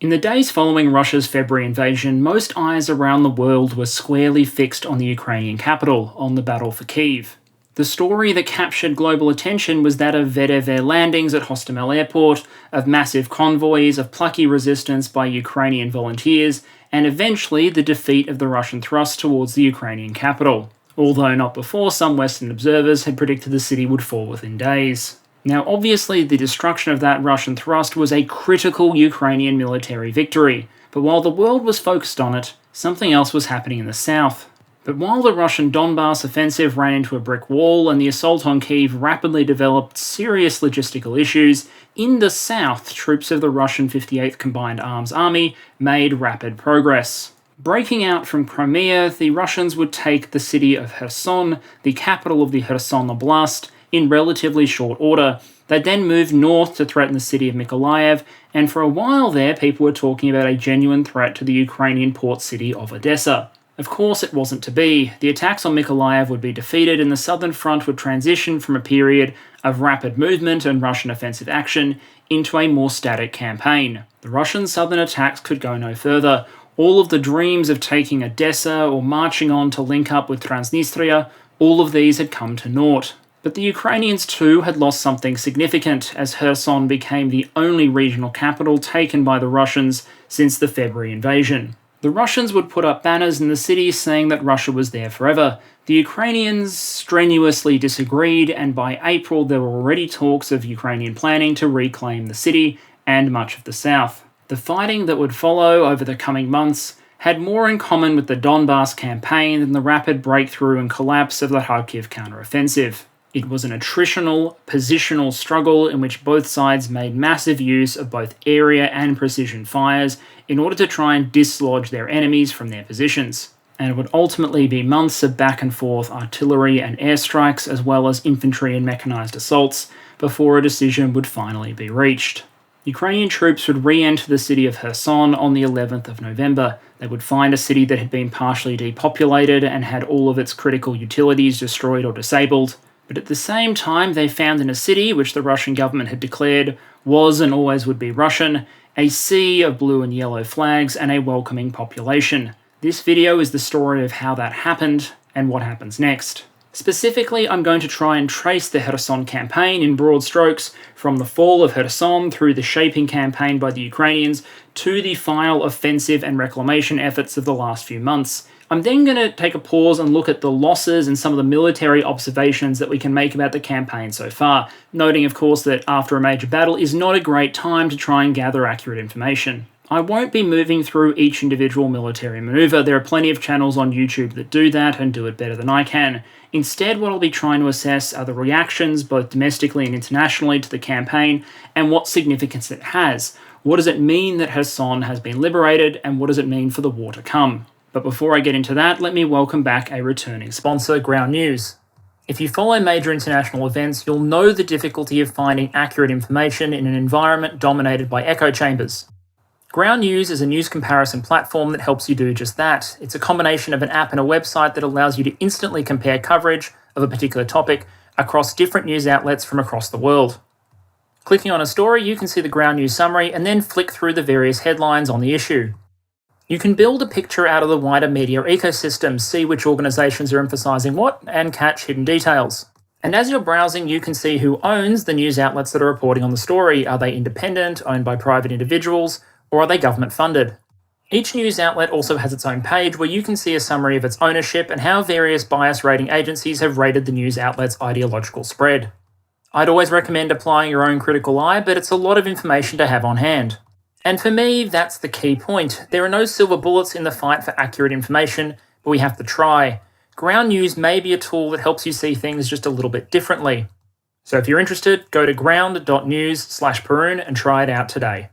In the days following Russia's February invasion, most eyes around the world were squarely fixed on the Ukrainian capital, on the battle for Kyiv. The story that captured global attention was that of VDV landings at Hostomel Airport, of massive convoys, of plucky resistance by Ukrainian volunteers, and eventually the defeat of the Russian thrust towards the Ukrainian capital, although not before some Western observers had predicted the city would fall within days. Now, obviously, the destruction of that Russian thrust was a critical Ukrainian military victory, but while the world was focused on it, something else was happening in the south. But while the Russian Donbass offensive ran into a brick wall and the assault on Kyiv rapidly developed serious logistical issues, in the south, troops of the Russian 58th Combined Arms Army made rapid progress. Breaking out from Crimea, the Russians would take the city of Kherson, the capital of the Kherson Oblast, in relatively short order. They then moved north to threaten the city of Mykolaiv, and for a while there people were talking about a genuine threat to the Ukrainian port city of Odessa. Of course it wasn't to be. The attacks on Mykolaiv would be defeated and the southern front would transition from a period of rapid movement and Russian offensive action into a more static campaign. The Russian southern attacks could go no further. All of the dreams of taking Odessa or marching on to link up with Transnistria, all of these had come to naught. But the Ukrainians too had lost something significant, as Kherson became the only regional capital taken by the Russians since the February invasion. The Russians would put up banners in the city saying that Russia was there forever. The Ukrainians strenuously disagreed, and by April there were already talks of Ukrainian planning to reclaim the city and much of the south. The fighting that would follow over the coming months had more in common with the Donbass campaign than the rapid breakthrough and collapse of the Kharkiv counteroffensive. It was an attritional, positional struggle in which both sides made massive use of both area and precision fires in order to try and dislodge their enemies from their positions. And it would ultimately be months of back and forth artillery and airstrikes, as well as infantry and mechanized assaults, before a decision would finally be reached. Ukrainian troops would re-enter the city of Kherson on the 11th of November. They would find a city that had been partially depopulated and had all of its critical utilities destroyed or disabled. But at the same time, they found in a city which the Russian government had declared was and always would be Russian, a sea of blue and yellow flags and a welcoming population. This video is the story of how that happened and what happens next. Specifically, I'm going to try and trace the Kherson campaign in broad strokes from the fall of Kherson through the shaping campaign by the Ukrainians to the final offensive and reclamation efforts of the last few months. I'm then going to take a pause and look at the losses and some of the military observations that we can make about the campaign so far, noting of course that after a major battle is not a great time to try and gather accurate information. I won't be moving through each individual military maneuver. There are plenty of channels on YouTube that do that and do it better than I can. Instead, what I'll be trying to assess are the reactions, both domestically and internationally, to the campaign and what significance it has. What does it mean that Kherson has been liberated, and what does it mean for the war to come? But before I get into that, let me welcome back a returning sponsor, Ground News. If you follow major international events, you'll know the difficulty of finding accurate information in an environment dominated by echo chambers. Ground News is a news comparison platform that helps you do just that. It's a combination of an app and a website that allows you to instantly compare coverage of a particular topic across different news outlets from across the world. Clicking on a story, you can see the Ground News summary and then flick through the various headlines on the issue. You can build a picture out of the wider media ecosystem, see which organisations are emphasising what, and catch hidden details. And as you're browsing, you can see who owns the news outlets that are reporting on the story. Are they independent, owned by private individuals, or are they government funded? Each news outlet also has its own page where you can see a summary of its ownership and how various bias rating agencies have rated the news outlet's ideological spread. I'd always recommend applying your own critical eye, but it's a lot of information to have on hand. And for me, that's the key point. There are no silver bullets in the fight for accurate information, but we have to try. Ground News may be a tool that helps you see things just a little bit differently. So if you're interested, go to ground.news/Perun and try it out today.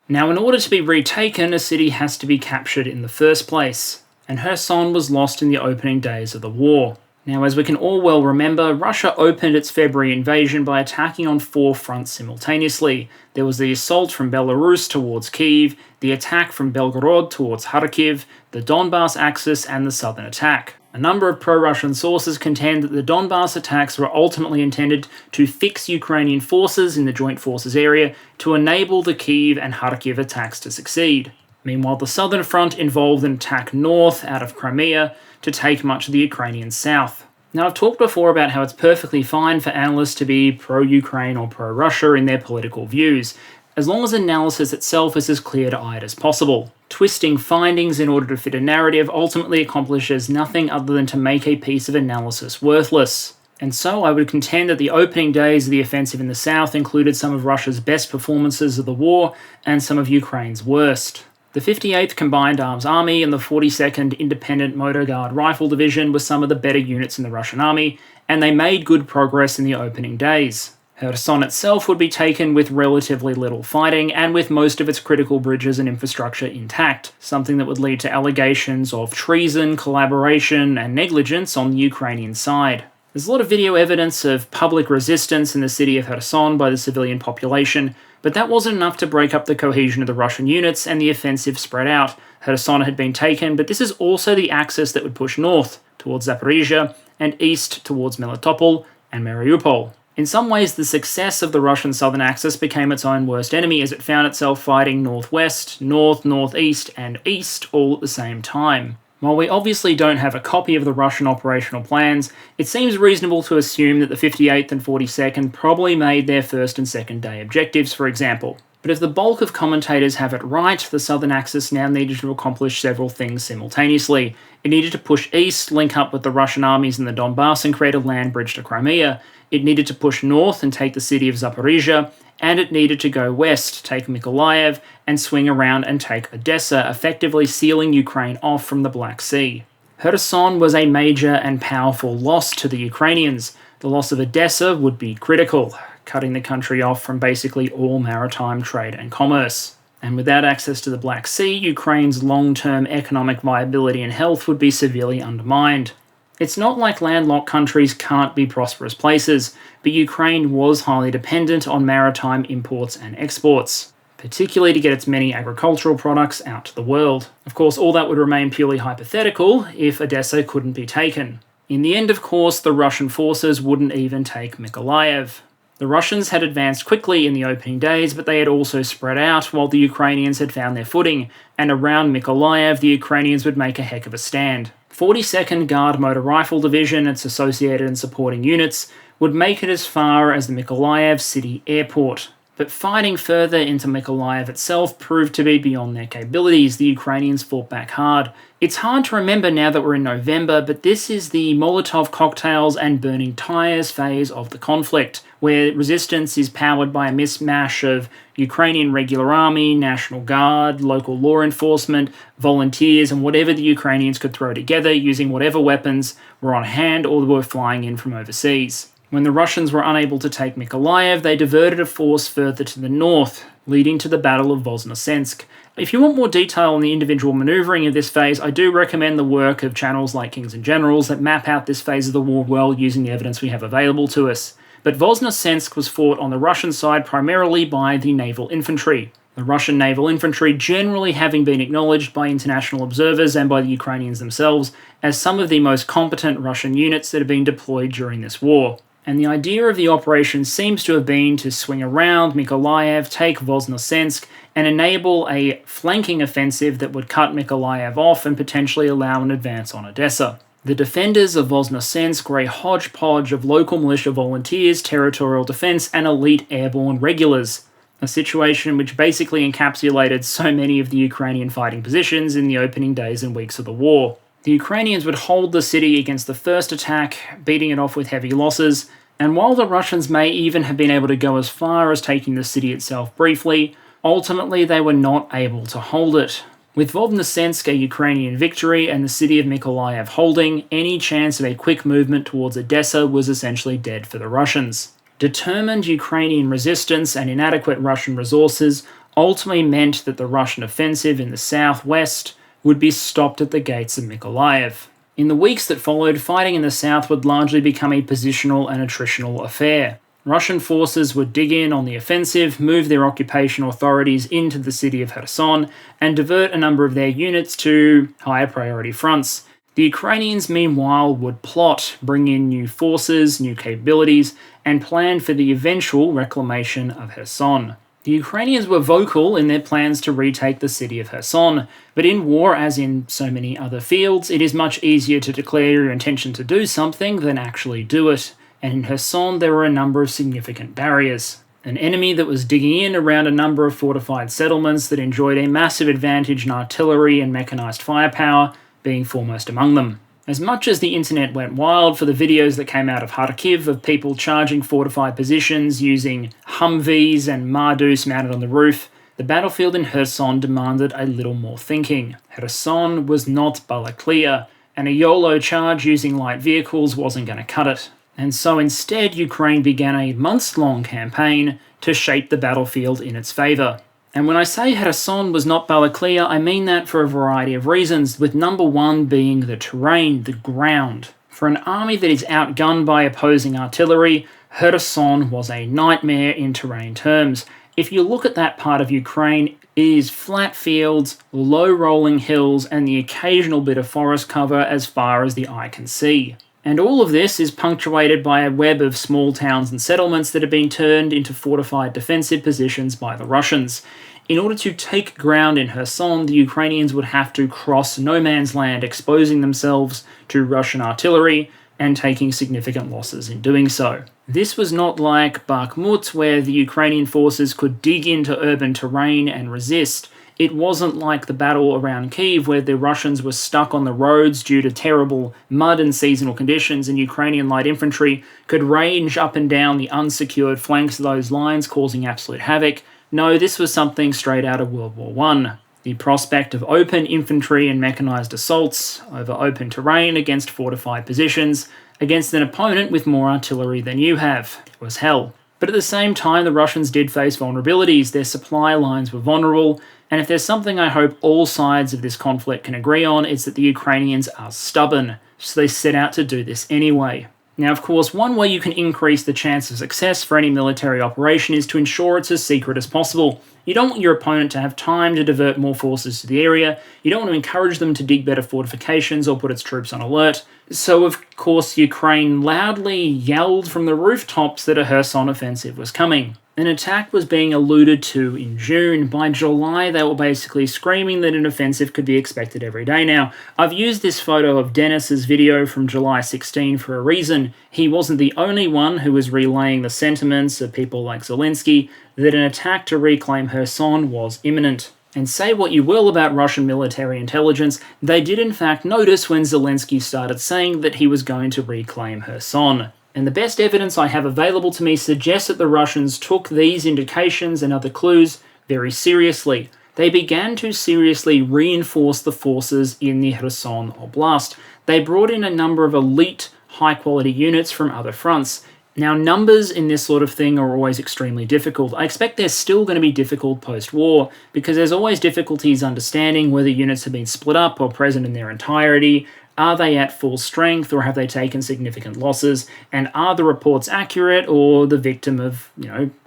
Now, in order to be retaken, a city has to be captured in the first place, and Kherson was lost in the opening days of the war. Now, as we can all well remember, Russia opened its February invasion by attacking on 4 fronts simultaneously. There was the assault from Belarus towards Kyiv, the attack from Belgorod towards Kharkiv, the Donbass axis, and the southern attack. A number of pro-Russian sources contend that the Donbass attacks were ultimately intended to fix Ukrainian forces in the Joint Forces area to enable the Kyiv and Kharkiv attacks to succeed. Meanwhile, the southern front involved an attack north out of Crimea to take much of the Ukrainian south. Now, I've talked before about how it's perfectly fine for analysts to be pro-Ukraine or pro-Russia in their political views, as long as analysis itself is as clear-eyed as possible. Twisting findings in order to fit a narrative ultimately accomplishes nothing other than to make a piece of analysis worthless. And so I would contend that the opening days of the offensive in the south included some of Russia's best performances of the war and some of Ukraine's worst. The 58th Combined Arms Army and the 42nd Independent Motor Guard Rifle Division were some of the better units in the Russian army, and they made good progress in the opening days. Kherson itself would be taken with relatively little fighting and with most of its critical bridges and infrastructure intact, something that would lead to allegations of treason, collaboration, and negligence on the Ukrainian side. There's a lot of video evidence of public resistance in the city of Kherson by the civilian population, but that wasn't enough to break up the cohesion of the Russian units, and the offensive spread out. Kherson had been taken, but this is also the axis that would push north towards Zaporizhia and east towards Melitopol and Mariupol. In some ways, the success of the Russian southern axis became its own worst enemy as it found itself fighting northwest, north, northeast, and east all at the same time. While we obviously don't have a copy of the Russian operational plans, it seems reasonable to assume that the 58th and 42nd probably made their first and second day objectives, for example. But if the bulk of commentators have it right, the southern axis now needed to accomplish several things simultaneously. It needed to push east, link up with the Russian armies in the Donbass, and create a land bridge to Crimea. It needed to push north and take the city of Zaporizhia, and it needed to go west, take Mykolaiv, and swing around and take Odessa, effectively sealing Ukraine off from the Black Sea. Kherson was a major and powerful loss to the Ukrainians. The loss of Odessa would be critical, cutting the country off from basically all maritime trade and commerce. And without access to the Black Sea, Ukraine's long-term economic viability and health would be severely undermined. It's not like landlocked countries can't be prosperous places, but Ukraine was highly dependent on maritime imports and exports, particularly to get its many agricultural products out to the world. Of course, all that would remain purely hypothetical if Odessa couldn't be taken. In the end, of course, the Russian forces wouldn't even take Mykolaiv. The Russians had advanced quickly in the opening days, but they had also spread out while the Ukrainians had found their footing, and around Mykolaiv, the Ukrainians would make a heck of a stand. 42nd Guard Motor Rifle Division and its associated and supporting units would make it as far as the Mykolaiv city airport. But fighting further into Mykolaiv itself proved to be beyond their capabilities. The Ukrainians fought back hard. It's hard to remember now that we're in November, but this is the Molotov cocktails and burning tyres phase of the conflict, where resistance is powered by a mismatch of Ukrainian regular army, National Guard, local law enforcement, volunteers, and whatever the Ukrainians could throw together using whatever weapons were on hand or were flying in from overseas. When the Russians were unable to take Mykolaiv, they diverted a force further to the north, leading to the Battle of Voznesensk. If you want more detail on the individual manoeuvring of this phase, I do recommend the work of channels like Kings and Generals that map out this phase of the war well using the evidence we have available to us. But Voznesensk was fought on the Russian side primarily by the naval infantry. The Russian naval infantry generally having been acknowledged by international observers and by the Ukrainians themselves as some of the most competent Russian units that have been deployed during this war. And the idea of the operation seems to have been to swing around Mykolaiv, take Voznesensk, and enable a flanking offensive that would cut Mykolaiv off and potentially allow an advance on Odessa. The defenders of Voznesensk were a hodgepodge of local militia volunteers, territorial defense, and elite airborne regulars, a situation which basically encapsulated so many of the Ukrainian fighting positions in the opening days and weeks of the war. The Ukrainians would hold the city against the first attack, beating it off with heavy losses, and while the Russians may even have been able to go as far as taking the city itself briefly, ultimately they were not able to hold it. With Voznesensk a Ukrainian victory and the city of Mykolaiv holding, any chance of a quick movement towards Odessa was essentially dead for the Russians. Determined Ukrainian resistance and inadequate Russian resources ultimately meant that the Russian offensive in the southwest would be stopped at the gates of Mykolaiv. In the weeks that followed, fighting in the south would largely become a positional and attritional affair. Russian forces would dig in on the offensive, move their occupation authorities into the city of Kherson, and divert a number of their units to higher priority fronts. The Ukrainians, meanwhile, would plot, bring in new forces, new capabilities, and plan for the eventual reclamation of Kherson. The Ukrainians were vocal in their plans to retake the city of Kherson, but in war, as in so many other fields, it is much easier to declare your intention to do something than actually do it. And in Kherson there were a number of significant barriers. An enemy that was digging in around a number of fortified settlements that enjoyed a massive advantage in artillery and mechanized firepower, being foremost among them. As much as the internet went wild for the videos that came out of Kharkiv of people charging fortified positions using Humvees and Mardus mounted on the roof, the battlefield in Kherson demanded a little more thinking. Kherson was not Balaklia, and a YOLO charge using light vehicles wasn't going to cut it. And so instead, Ukraine began a months-long campaign to shape the battlefield in its favour. And when I say Kherson was not Balaklia, I mean that for a variety of reasons, with number one being the terrain, the ground. For an army that is outgunned by opposing artillery, Kherson was a nightmare in terrain terms. If you look at that part of Ukraine, it is flat fields, low rolling hills, and the occasional bit of forest cover as far as the eye can see. And all of this is punctuated by a web of small towns and settlements that have been turned into fortified defensive positions by the Russians. In order to take ground in Kherson, the Ukrainians would have to cross no man's land, exposing themselves to Russian artillery and taking significant losses in doing so. This was not like Bakhmut, where the Ukrainian forces could dig into urban terrain and resist. It wasn't like the battle around Kyiv, where the Russians were stuck on the roads due to terrible mud and seasonal conditions, and Ukrainian light infantry could range up and down the unsecured flanks of those lines, causing absolute havoc. No, this was something straight out of World War I. The prospect of open infantry and mechanized assaults over open terrain against fortified positions, against an opponent with more artillery than you have, was hell. But at the same time, the Russians did face vulnerabilities. Their supply lines were vulnerable, and if there's something I hope all sides of this conflict can agree on, it's that the Ukrainians are stubborn, so they set out to do this anyway. Now, of course, one way you can increase the chance of success for any military operation is to ensure it's as secret as possible. You don't want your opponent to have time to divert more forces to the area, you don't want to encourage them to dig better fortifications or put its troops on alert. So, of course, Ukraine loudly yelled from the rooftops that a Kherson offensive was coming. An attack was being alluded to in June. By July, they were basically screaming that an offensive could be expected every day now. I've used this photo of Denis's video from July 16 for a reason. He wasn't the only one who was relaying the sentiments of people like Zelensky that an attack to reclaim Kherson was imminent. And say what you will about Russian military intelligence, they did in fact notice when Zelensky started saying that he was going to reclaim Kherson. And the best evidence I have available to me suggests that the Russians took these indications and other clues very seriously. They began to seriously reinforce the forces in the Kherson Oblast. They brought in a number of elite, high-quality units from other fronts. Now, numbers in this sort of thing are always extremely difficult. I expect they're still going to be difficult post-war, because there's always difficulties understanding whether units have been split up or present in their entirety. Are they at full strength, or have they taken significant losses? And are the reports accurate, or the victim of,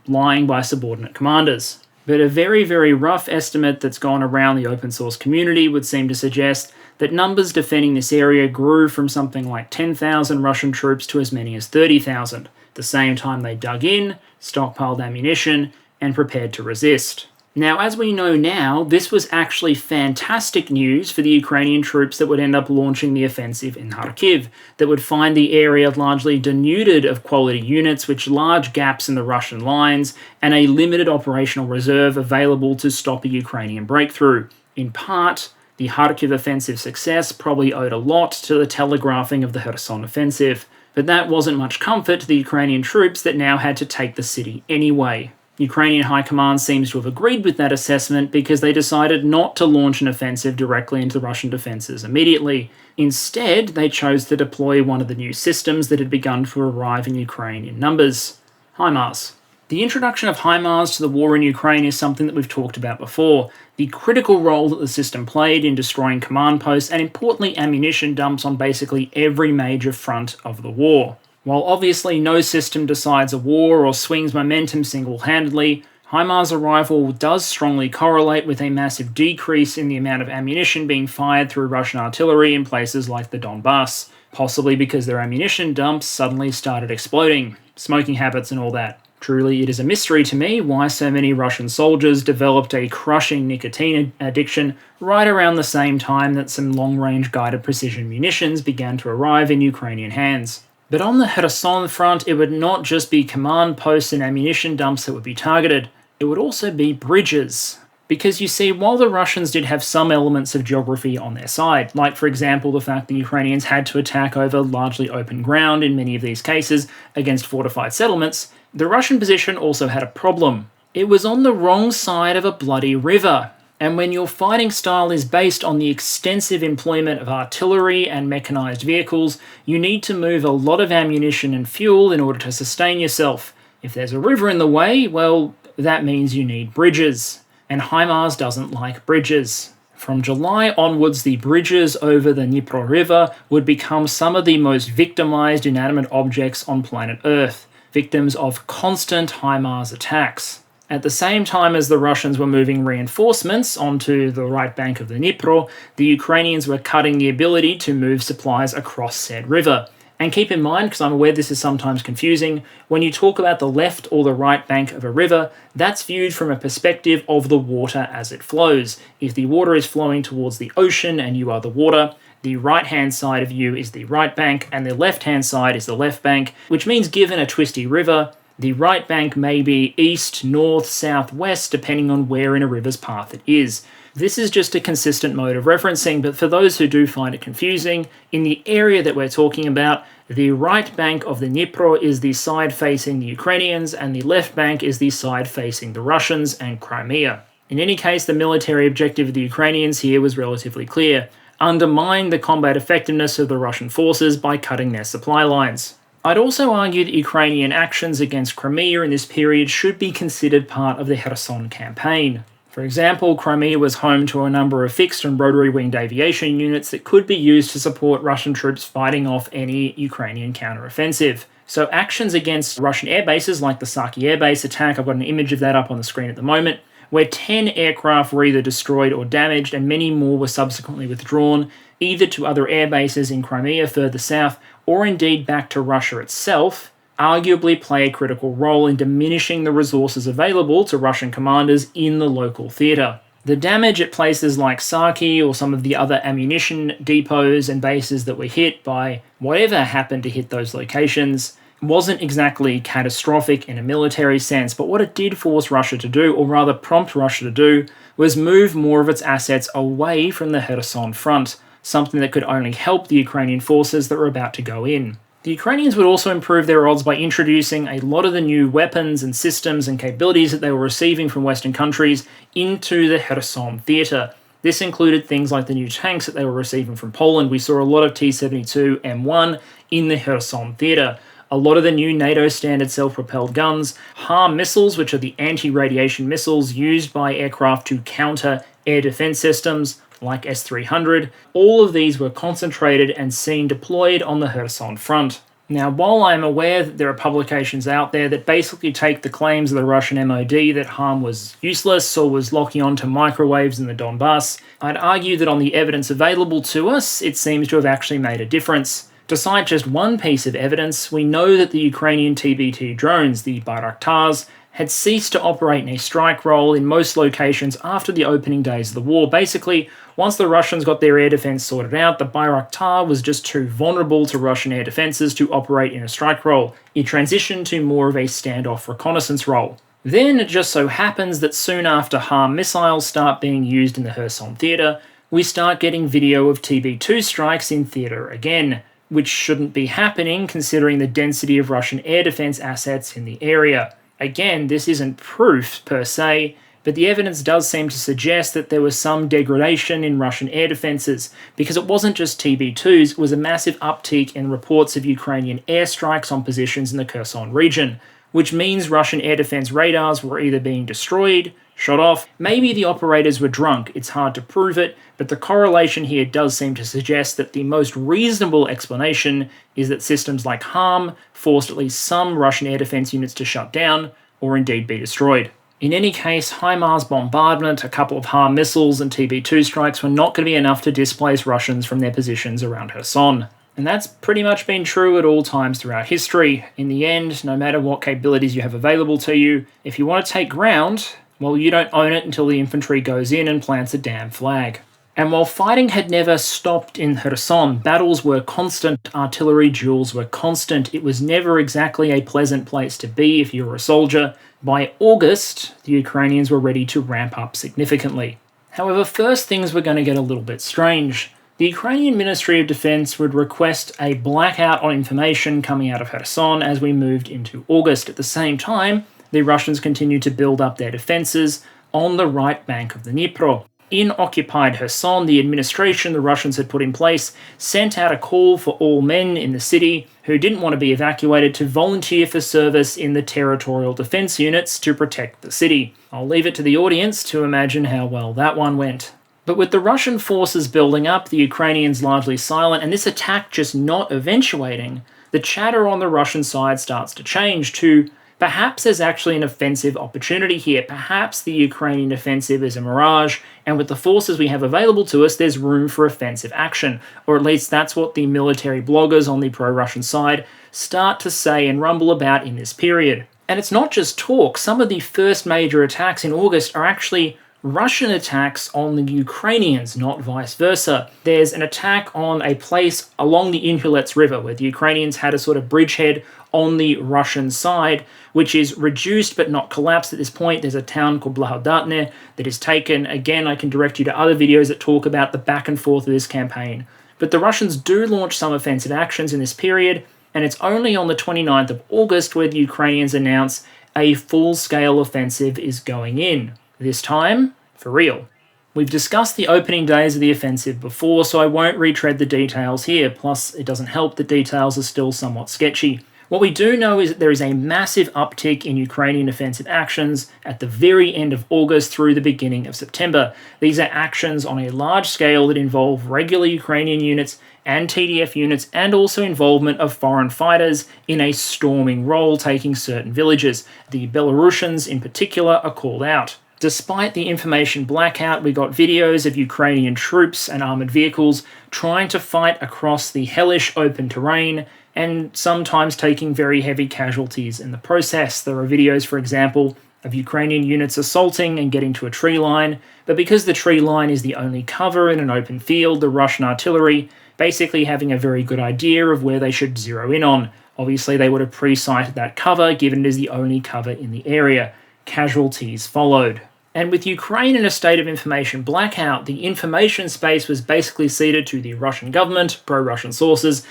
lying by subordinate commanders? But a very, very rough estimate that's gone around the open source community would seem to suggest that numbers defending this area grew from something like 10,000 Russian troops to as many as 30,000. At the same time they dug in, stockpiled ammunition, and prepared to resist. Now, as we know now, this was actually fantastic news for the Ukrainian troops that would end up launching the offensive in Kharkiv, that would find the area largely denuded of quality units, with large gaps in the Russian lines, and a limited operational reserve available to stop a Ukrainian breakthrough. In part, the Kharkiv offensive success probably owed a lot to the telegraphing of the Kherson offensive, but that wasn't much comfort to the Ukrainian troops that now had to take the city anyway. Ukrainian High Command seems to have agreed with that assessment because they decided not to launch an offensive directly into the Russian defences immediately. Instead, they chose to deploy one of the new systems that had begun to arrive in Ukraine in numbers: Himars. The introduction of Himars to the war in Ukraine is something that we've talked about before. The critical role that the system played in destroying command posts and importantly ammunition dumps on basically every major front of the war. While obviously no system decides a war or swings momentum single-handedly, Himars' arrival does strongly correlate with a massive decrease in the amount of ammunition being fired through Russian artillery in places like the Donbass, possibly because their ammunition dumps suddenly started exploding, smoking habits and all that. Truly, it is a mystery to me why so many Russian soldiers developed a crushing nicotine addiction right around the same time that some long-range guided precision munitions began to arrive in Ukrainian hands. But on the Kherson front, it would not just be command posts and ammunition dumps that would be targeted, it would also be bridges. Because you see, while the Russians did have some elements of geography on their side, like for example the fact the Ukrainians had to attack over largely open ground in many of these cases against fortified settlements, the Russian position also had a problem. It was on the wrong side of a bloody river, and when your fighting style is based on the extensive employment of artillery and mechanized vehicles, you need to move a lot of ammunition and fuel in order to sustain yourself. If there's a river in the way, well, that means you need bridges. And Himars doesn't like bridges. From July onwards, the bridges over the Dnipro River would become some of the most victimized inanimate objects on planet Earth, victims of constant Himars attacks. At the same time as the Russians were moving reinforcements onto the right bank of the Dnipro, the Ukrainians were cutting the ability to move supplies across said river. And keep in mind, because I'm aware this is sometimes confusing, when you talk about the left or the right bank of a river, that's viewed from a perspective of the water as it flows. If the water is flowing towards the ocean and you are the water, the right-hand side of you is the right bank and the left-hand side is the left bank, which means given a twisty river, the right bank may be east, north, south, west, depending on where in a river's path it is. This is just a consistent mode of referencing, but for those who do find it confusing, in the area that we're talking about, the right bank of the Dnipro is the side facing the Ukrainians, and the left bank is the side facing the Russians and Crimea. In any case, the military objective of the Ukrainians here was relatively clear: undermine the combat effectiveness of the Russian forces by cutting their supply lines. I'd also argue that Ukrainian actions against Crimea in this period should be considered part of the Kherson campaign. For example, Crimea was home to a number of fixed and rotary-winged aviation units that could be used to support Russian troops fighting off any Ukrainian counteroffensive. So actions against Russian air bases like the Saki air base attack, I've got an image of that up on the screen at the moment, where 10 aircraft were either destroyed or damaged and many more were subsequently withdrawn, either to other air bases in Crimea further south or indeed back to Russia itself, arguably play a critical role in diminishing the resources available to Russian commanders in the local theatre. The damage at places like Saki or some of the other ammunition depots and bases that were hit by whatever happened to hit those locations wasn't exactly catastrophic in a military sense, but what it did force Russia to do, or rather prompt Russia to do, was move more of its assets away from the Kherson front, something that could only help the Ukrainian forces that were about to go in. The Ukrainians would also improve their odds by introducing a lot of the new weapons and systems and capabilities that they were receiving from Western countries into the Kherson theatre. This included things like the new tanks that they were receiving from Poland. We saw a lot of T-72 M1 in the Kherson theatre. A lot of the new NATO standard self-propelled guns, HAR missiles, which are the anti-radiation missiles used by aircraft to counter air defense systems, like S-300, all of these were concentrated and seen deployed on the Kherson front. Now, while I'm aware that there are publications out there that basically take the claims of the Russian MOD that harm was useless or was locking onto microwaves in the Donbass, I'd argue that on the evidence available to us, it seems to have actually made a difference. To cite just one piece of evidence, we know that the Ukrainian TBT drones, the Bayraktars, had ceased to operate in a strike role in most locations after the opening days of the war. Basically, once the Russians got their air defense sorted out, the Bayraktar was just too vulnerable to Russian air defenses to operate in a strike role. It transitioned to more of a standoff reconnaissance role. Then it just so happens that soon after HAR missiles start being used in the Kherson theatre, we start getting video of TB2 strikes in theatre again, which shouldn't be happening considering the density of Russian air defense assets in the area. Again, this isn't proof per se, but the evidence does seem to suggest that there was some degradation in Russian air defenses, because it wasn't just TB2s, it was a massive uptick in reports of Ukrainian airstrikes on positions in the Kherson region. which means Russian air defense radars were either being destroyed, shot off, maybe the operators were drunk, it's hard to prove it, but the correlation here does seem to suggest that the most reasonable explanation is that systems like HARM forced at least some Russian air defense units to shut down, or indeed be destroyed. In any case, HIMARS bombardment, a couple of HARM missiles and TB2 strikes were not going to be enough to displace Russians from their positions around Kherson. And that's pretty much been true at all times throughout history. In the end, no matter what capabilities you have available to you, if you want to take ground, well, you don't own it until the infantry goes in and plants a damn flag. And while fighting had never stopped in Kherson, battles were constant, artillery duels were constant. It was never exactly a pleasant place to be if you were a soldier. By August, the Ukrainians were ready to ramp up significantly. However, first things were going to get a little bit strange. The Ukrainian Ministry of Defense would request a blackout on information coming out of Kherson as we moved into August. At the same time, the Russians continued to build up their defences on the right bank of the Dnipro. In occupied Kherson, the administration the Russians had put in place sent out a call for all men in the city who didn't want to be evacuated to volunteer for service in the territorial defence units to protect the city. I'll leave it to the audience to imagine how well that one went. But with the Russian forces building up, the Ukrainians largely silent, and this attack just not eventuating, the chatter on the Russian side starts to change to perhaps there's actually an offensive opportunity here. Perhaps the Ukrainian offensive is a mirage, and with the forces we have available to us, there's room for offensive action. Or at least that's what the military bloggers on the pro-Russian side start to say and rumble about in this period. And it's not just talk. Some of the first major attacks in August are actually Russian attacks on the Ukrainians, not vice versa. There's an attack on a place along the Inhulets River where the Ukrainians had a sort of bridgehead on the Russian side, which is reduced but not collapsed at this point. There's a town called Blahodatne that is taken. Again, I can direct you to other videos that talk about the back and forth of this campaign. But the Russians do launch some offensive actions in this period, and it's only on the 29th of August where the Ukrainians announce a full-scale offensive is going in. This time, for real. We've discussed the opening days of the offensive before, so I won't retread the details here, plus it doesn't help that details are still somewhat sketchy. What we do know is that there is a massive uptick in Ukrainian offensive actions at the very end of August through the beginning of September. These are actions on a large scale that involve regular Ukrainian units and TDF units, and also involvement of foreign fighters in a storming role taking certain villages. The Belarusians in particular are called out. Despite the information blackout, we got videos of Ukrainian troops and armoured vehicles trying to fight across the hellish open terrain and sometimes taking very heavy casualties in the process. There are videos, for example, of Ukrainian units assaulting and getting to a tree line, but because the tree line is the only cover in an open field, the Russian artillery basically having a very good idea of where they should zero in on. Obviously, they would have pre-sighted that cover, given it is the only cover in the area. Casualties followed. And with Ukraine in a state of information blackout, the information space was basically ceded to the Russian government, pro-Russian sources,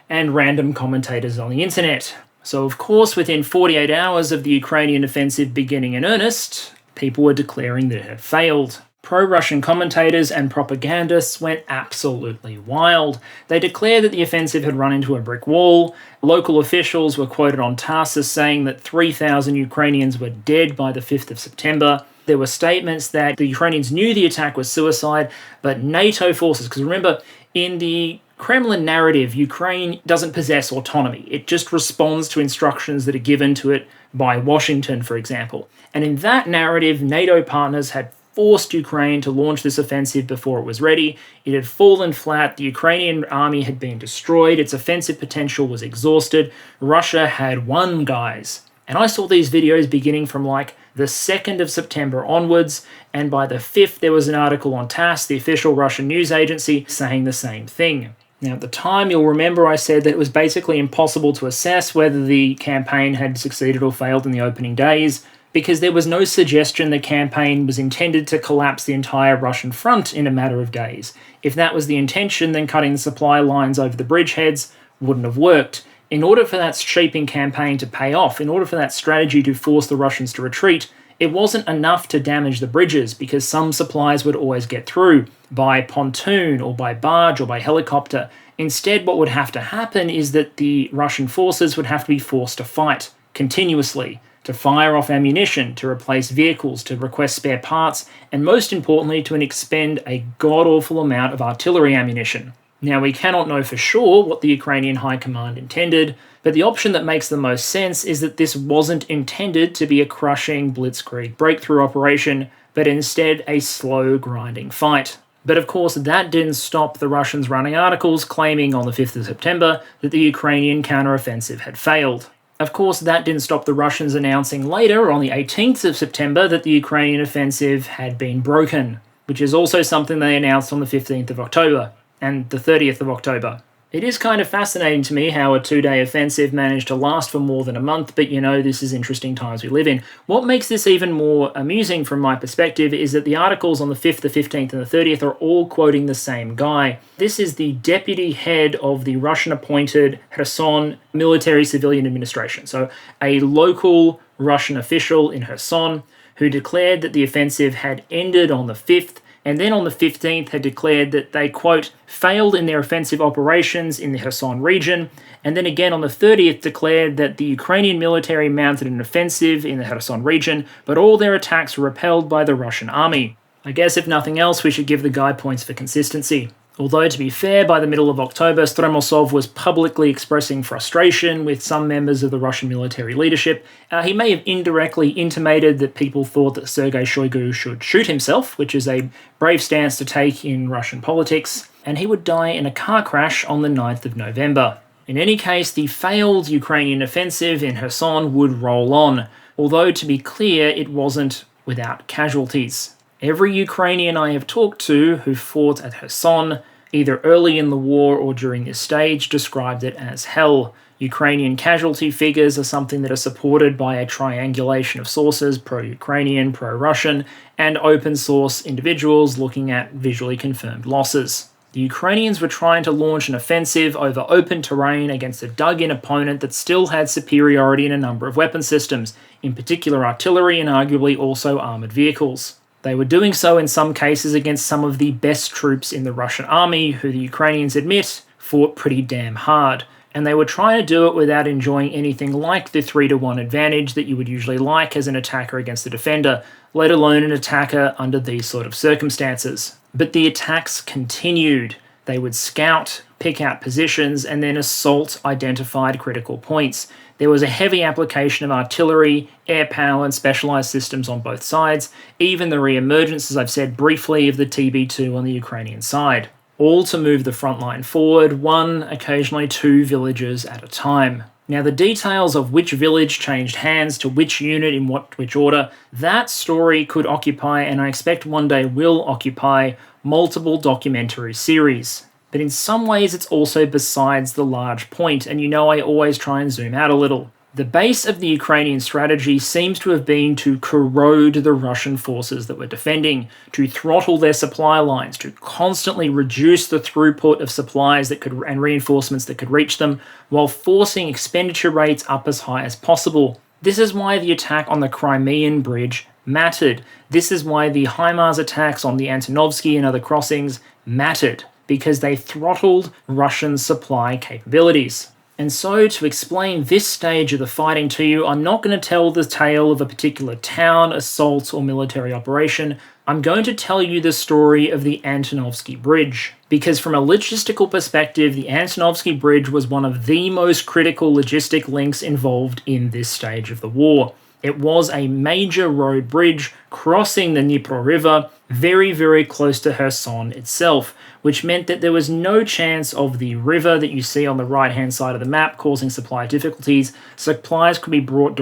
and random commentators on the internet. So of course, within 48 hours of the Ukrainian offensive beginning in earnest, people were declaring that it had failed. Pro-Russian commentators and propagandists went absolutely wild. They declared that the offensive had run into a brick wall. Local officials were quoted on TASS as saying that 3,000 Ukrainians were dead by the 5th of September. There were statements that the Ukrainians knew the attack was suicide, but NATO forces, because remember, in the Kremlin narrative, Ukraine doesn't possess autonomy. It just responds to instructions that are given to it by Washington, for example. And in that narrative, NATO partners had forced Ukraine to launch this offensive before it was ready. It had fallen flat. The Ukrainian army had been destroyed. Its offensive potential was exhausted. Russia had won, guys. And I saw these videos beginning from like the 2nd of September onwards, and by the 5th there was an article on TASS, the official Russian news agency, saying the same thing. Now at the time, you'll remember I said that it was basically impossible to assess whether the campaign had succeeded or failed in the opening days, because there was no suggestion the campaign was intended to collapse the entire Russian front in a matter of days. If that was the intention, then cutting the supply lines over the bridgeheads wouldn't have worked. In order for that shaping campaign to pay off, in order for that strategy to force the Russians to retreat, it wasn't enough to damage the bridges, because some supplies would always get through by pontoon or by barge or by helicopter. Instead, what would have to happen is that the Russian forces would have to be forced to fight. continuously, to fire off ammunition, to replace vehicles, to request spare parts, and most importantly, to expend a god-awful amount of artillery ammunition. Now, we cannot know for sure what the Ukrainian High Command intended, but the option that makes the most sense is that this wasn't intended to be a crushing blitzkrieg breakthrough operation, but instead a slow, grinding fight. But of course, that didn't stop the Russians running articles claiming on the 5th of September that the Ukrainian counteroffensive had failed. Of course, that didn't stop the Russians announcing later, on the 18th of September, that the Ukrainian offensive had been broken, which is also something they announced on the 15th of October and the 30th of October. It is kind of fascinating to me how a 2-day offensive managed to last for more than a month, but this is interesting times we live in. What makes this even more amusing from my perspective is that the articles on the 5th, the 15th, and the 30th are all quoting the same guy. This is the deputy head of the Russian-appointed Kherson Military Civilian Administration, so a local Russian official in Kherson who declared that the offensive had ended on the 5th, and then on the 15th had declared that they, quote, failed in their offensive operations in the Kherson region, and then again on the 30th declared that the Ukrainian military mounted an offensive in the Kherson region, but all their attacks were repelled by the Russian army. I guess if nothing else, we should give the guy points for consistency. Although, to be fair, by the middle of October, Stromosov was publicly expressing frustration with some members of the Russian military leadership. He may have indirectly intimated that people thought that Sergei Shoigu should shoot himself, which is a brave stance to take in Russian politics, and he would die in a car crash on the 9th of November. In any case, the failed Ukrainian offensive in Kherson would roll on, although, to be clear, it wasn't without casualties. Every Ukrainian I have talked to who fought at Kherson, either early in the war or during this stage, described it as hell. Ukrainian casualty figures are something that are supported by a triangulation of sources, pro-Ukrainian, pro-Russian, and open source individuals looking at visually confirmed losses. The Ukrainians were trying to launch an offensive over open terrain against a dug-in opponent that still had superiority in a number of weapon systems, in particular artillery and arguably also armoured vehicles. They were doing so in some cases against some of the best troops in the Russian army, who the Ukrainians admit fought pretty damn hard. And they were trying to do it without enjoying anything like the 3-to-1 advantage that you would usually like as an attacker against a defender, let alone an attacker under these sort of circumstances. But the attacks continued. They would scout, pick out positions, and then assault identified critical points. There was a heavy application of artillery, air power, and specialised systems on both sides, even the re-emergence, as I've said briefly, of the TB2 on the Ukrainian side. All to move the front line forward, one, occasionally two villages at a time. Now, the details of which village changed hands to which unit in which order, that story could occupy, and I expect one day will occupy, multiple documentary series. But in some ways it's also besides the large point, and I always try and zoom out a little. The base of the Ukrainian strategy seems to have been to corrode the Russian forces that were defending, to throttle their supply lines, to constantly reduce the throughput of supplies and reinforcements that could reach them, while forcing expenditure rates up as high as possible. This is why the attack on the Crimean bridge mattered. This is why the Himars attacks on the Antonovsky and other crossings mattered, because they throttled Russian supply capabilities. And so, to explain this stage of the fighting to you, I'm not going to tell the tale of a particular town, assault, or military operation. I'm going to tell you the story of the Antonovsky Bridge. Because from a logistical perspective, the Antonovsky Bridge was one of the most critical logistic links involved in this stage of the war. It was a major road bridge crossing the Dnipro River very, very close to Kherson itself, which meant that there was no chance of the river that you see on the right-hand side of the map causing supply difficulties. Supplies could be brought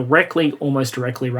almost directly,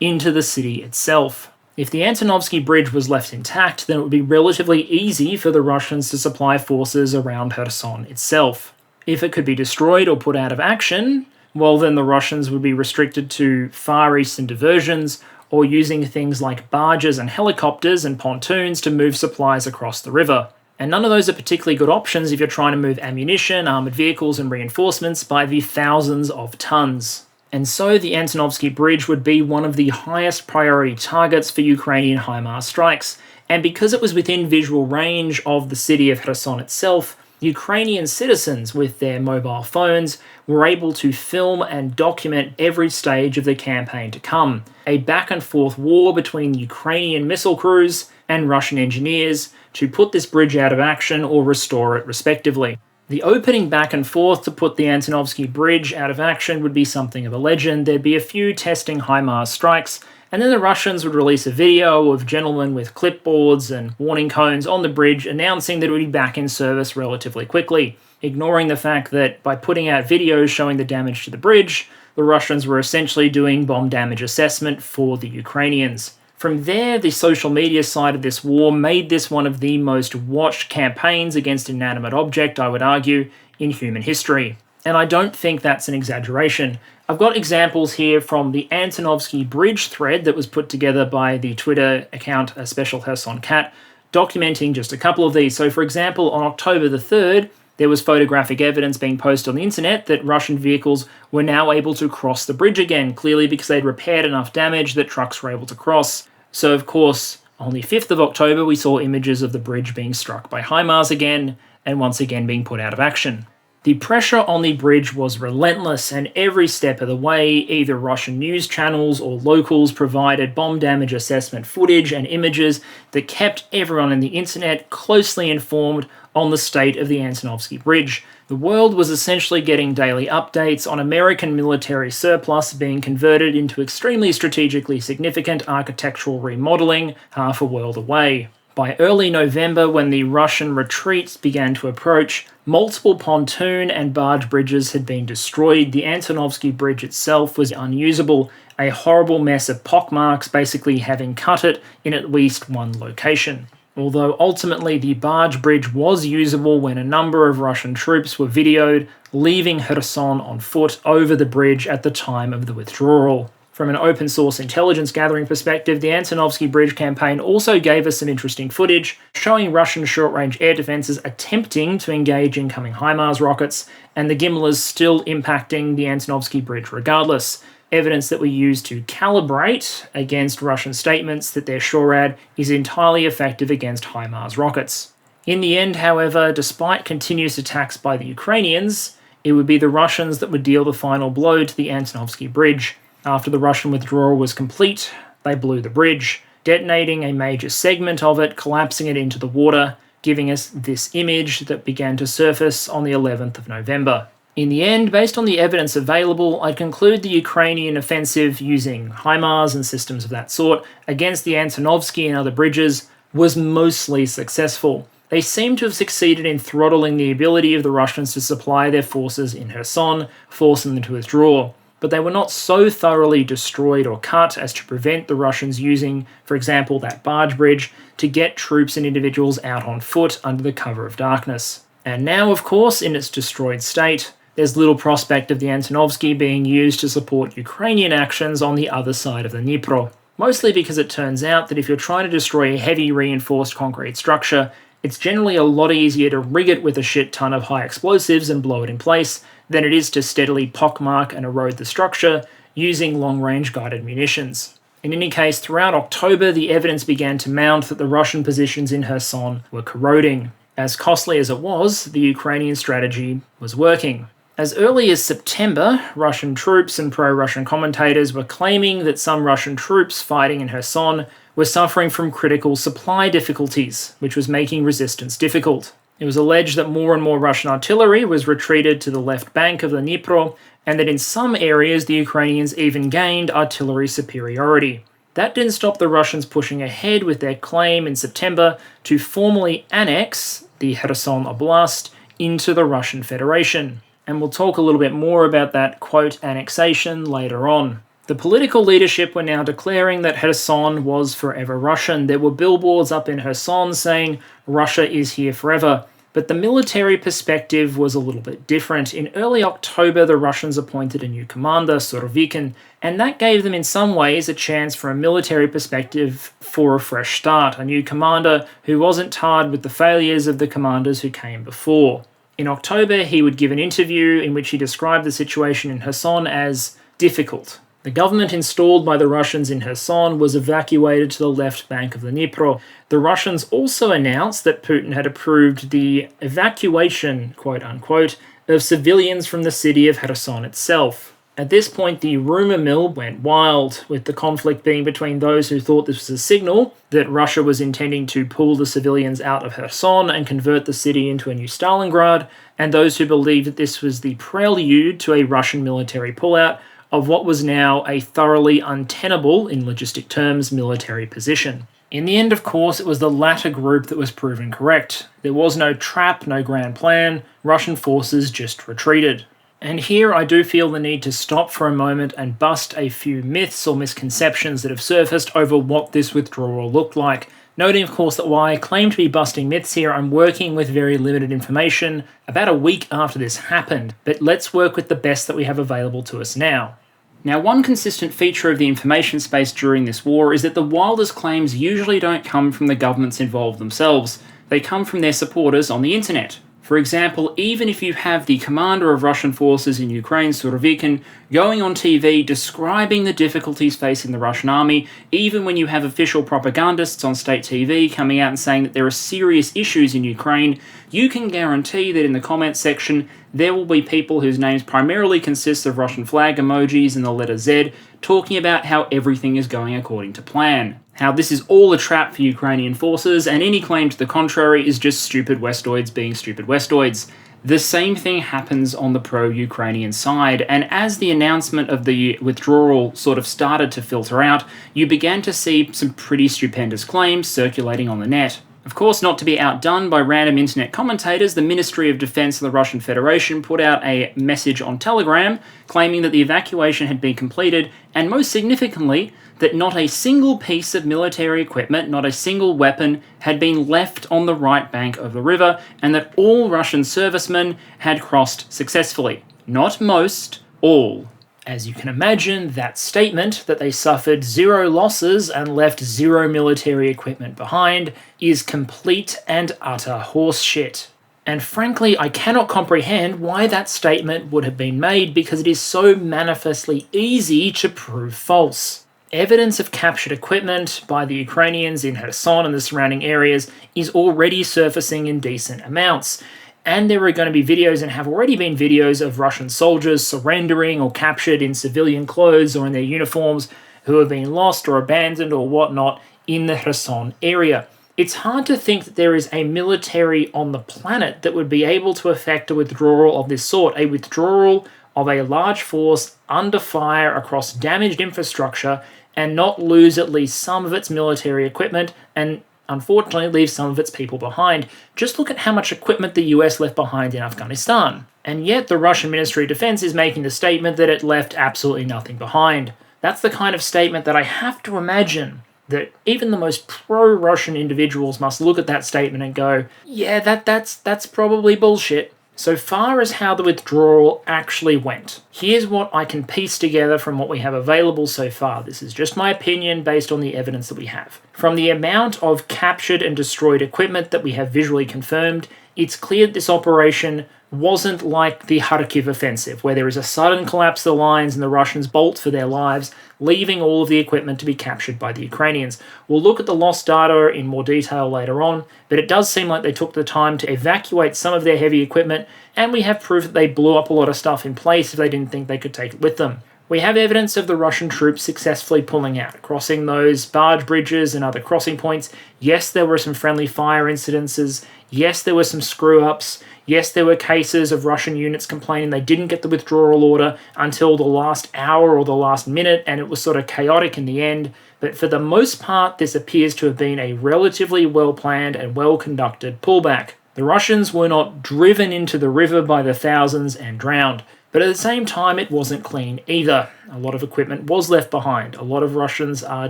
into the city itself. If the Antonovsky Bridge was left intact, then it would be relatively easy for the Russians to supply forces around Kherson itself. If it could be destroyed or put out of action, well, then the Russians would be restricted to Far Eastern diversions or using things like barges and helicopters and pontoons to move supplies across the river. And none of those are particularly good options if you're trying to move ammunition, armoured vehicles, and reinforcements by the thousands of tons. And so the Antonovsky Bridge would be one of the highest priority targets for Ukrainian Himars strikes. And because it was within visual range of the city of Kherson itself, Ukrainian citizens with their mobile phones were able to film and document every stage of the campaign to come, a back and forth war between Ukrainian missile crews and Russian engineers to put this bridge out of action or restore it respectively. The opening back and forth to put the Antonovsky Bridge out of action would be something of a legend. There'd be a few testing Himars strikes, and then the Russians would release a video of gentlemen with clipboards and warning cones on the bridge announcing that it would be back in service relatively quickly, ignoring the fact that by putting out videos showing the damage to the bridge, the Russians were essentially doing bomb damage assessment for the Ukrainians. From there, the social media side of this war made this one of the most watched campaigns against an inanimate object, I would argue, in human history. And I don't think that's an exaggeration. I've got examples here from the Antonovsky Bridge thread that was put together by the Twitter account A Special Kherson Cat, documenting just a couple of these. So for example, on October the 3rd, there was photographic evidence being posted on the internet that Russian vehicles were now able to cross the bridge again, clearly because they'd repaired enough damage that trucks were able to cross. So of course, on the 5th of October, we saw images of the bridge being struck by Himars again, and once again being put out of action. The pressure on the bridge was relentless, and every step of the way, either Russian news channels or locals provided bomb damage assessment footage and images that kept everyone on the internet closely informed on the state of the Antonovsky Bridge. The world was essentially getting daily updates on American military surplus being converted into extremely strategically significant architectural remodeling half a world away. By early November, when the Russian retreats began to approach, multiple pontoon and barge bridges had been destroyed. The Antonovsky Bridge itself was unusable, a horrible mess of pockmarks basically having cut it in at least one location. Although ultimately the barge bridge was usable when a number of Russian troops were videoed leaving Kherson on foot over the bridge at the time of the withdrawal. From an open source intelligence gathering perspective, the Antonovsky Bridge campaign also gave us some interesting footage showing Russian short-range air defences attempting to engage incoming Himars rockets, and the Gimlers still impacting the Antonovsky Bridge regardless. Evidence that we use to calibrate against Russian statements that their SHORAD is entirely effective against Himars rockets. In the end, however, despite continuous attacks by the Ukrainians, it would be the Russians that would deal the final blow to the Antonovsky Bridge. After the Russian withdrawal was complete, they blew the bridge, detonating a major segment of it, collapsing it into the water, giving us this image that began to surface on the 11th of November. In the end, based on the evidence available, I'd conclude the Ukrainian offensive using Himars and systems of that sort against the Antonovsky and other bridges was mostly successful. They seem to have succeeded in throttling the ability of the Russians to supply their forces in Kherson, forcing them to withdraw. But they were not so thoroughly destroyed or cut as to prevent the Russians using, for example, that barge bridge to get troops and individuals out on foot under the cover of darkness. And now, of course, in its destroyed state, there's little prospect of the Antonovsky being used to support Ukrainian actions on the other side of the Dnipro. Mostly because it turns out that if you're trying to destroy a heavy reinforced concrete structure, it's generally a lot easier to rig it with a shit ton of high explosives and blow it in place than it is to steadily pockmark and erode the structure using long-range guided munitions. In any case, throughout October, the evidence began to mount that the Russian positions in Kherson were corroding. As costly as it was, the Ukrainian strategy was working. As early as September, Russian troops and pro-Russian commentators were claiming that some Russian troops fighting in Kherson were suffering from critical supply difficulties, which was making resistance difficult. It was alleged that more and more Russian artillery was retreated to the left bank of the Dnipro, and that in some areas the Ukrainians even gained artillery superiority. That didn't stop the Russians pushing ahead with their claim in September to formally annex the Kherson Oblast into the Russian Federation. And we'll talk a little bit more about that, quote, annexation later on. The political leadership were now declaring that Kherson was forever Russian. There were billboards up in Kherson saying, Russia is here forever. But the military perspective was a little bit different. In early October, the Russians appointed a new commander, Surovikin, and that gave them in some ways a chance from a military perspective for a fresh start, a new commander who wasn't tarred with the failures of the commanders who came before. In October, he would give an interview in which he described the situation in Kherson as difficult. The government installed by the Russians in Kherson was evacuated to the left bank of the Dnipro. The Russians also announced that Putin had approved the evacuation, quote-unquote, of civilians from the city of Kherson itself. At this point, the rumour mill went wild, with the conflict being between those who thought this was a signal that Russia was intending to pull the civilians out of Kherson and convert the city into a new Stalingrad, and those who believed that this was the prelude to a Russian military pullout of what was now a thoroughly untenable, in logistic terms, military position. In the end, of course, it was the latter group that was proven correct. There was no trap, no grand plan. Russian forces just retreated. And here I do feel the need to stop for a moment and bust a few myths or misconceptions that have surfaced over what this withdrawal looked like. Noting, of course, that while I claim to be busting myths here, I'm working with very limited information about a week after this happened. But let's work with the best that we have available to us now. Now, one consistent feature of the information space during this war is that the wildest claims usually don't come from the governments involved themselves. They come from their supporters on the internet. For example, even if you have the commander of Russian forces in Ukraine, Surovikin, going on TV describing the difficulties facing the Russian army, even when you have official propagandists on state TV coming out and saying that there are serious issues in Ukraine, you can guarantee that in the comments section there will be people whose names primarily consist of Russian flag emojis and the letter Z talking about how everything is going according to plan. How this is all a trap for Ukrainian forces, and any claim to the contrary is just stupid Westoids being stupid Westoids. The same thing happens on the pro-Ukrainian side, and as the announcement of the withdrawal sort of started to filter out, you began to see some pretty stupendous claims circulating on the net. Of course, not to be outdone by random internet commentators, the Ministry of Defense of the Russian Federation put out a message on Telegram claiming that the evacuation had been completed, and most significantly, that not a single piece of military equipment, not a single weapon, had been left on the right bank of the river, and that all Russian servicemen had crossed successfully. Not most, all. As you can imagine, that statement that they suffered 0 losses and left 0 military equipment behind is complete and utter horseshit. And frankly, I cannot comprehend why that statement would have been made, because it is so manifestly easy to prove false. Evidence of captured equipment by the Ukrainians in Kherson and the surrounding areas is already surfacing in decent amounts. And there are going to be videos, and have already been videos, of Russian soldiers surrendering or captured in civilian clothes or in their uniforms who have been lost or abandoned or whatnot in the Kherson area. It's hard to think that there is a military on the planet that would be able to effect a withdrawal of this sort, a withdrawal of a large force under fire across damaged infrastructure and not lose at least some of its military equipment and unfortunately leave some of its people behind. Just look at how much equipment the US left behind in Afghanistan. And yet the Russian Ministry of Defense is making the statement that it left absolutely nothing behind. That's the kind of statement that I have to imagine that even the most pro-Russian individuals must look at that statement and go, yeah, that's probably bullshit. So far as how the withdrawal actually went, here's what I can piece together from what we have available so far. This is just my opinion based on the evidence that we have. From the amount of captured and destroyed equipment that we have visually confirmed, it's clear that this operation wasn't like the Kharkiv offensive, where there is a sudden collapse of the lines and the Russians bolt for their lives, leaving all of the equipment to be captured by the Ukrainians. We'll look at the lost data in more detail later on, but it does seem like they took the time to evacuate some of their heavy equipment, and we have proof that they blew up a lot of stuff in place if they didn't think they could take it with them. We have evidence of the Russian troops successfully pulling out, crossing those barge bridges and other crossing points. Yes, there were some friendly fire incidences. Yes, there were some screw-ups. Yes, there were cases of Russian units complaining they didn't get the withdrawal order until the last hour or the last minute, and it was sort of chaotic in the end. But for the most part, this appears to have been a relatively well-planned and well-conducted pullback. The Russians were not driven into the river by the thousands and drowned. But at the same time, it wasn't clean either. A lot of equipment was left behind. A lot of Russians are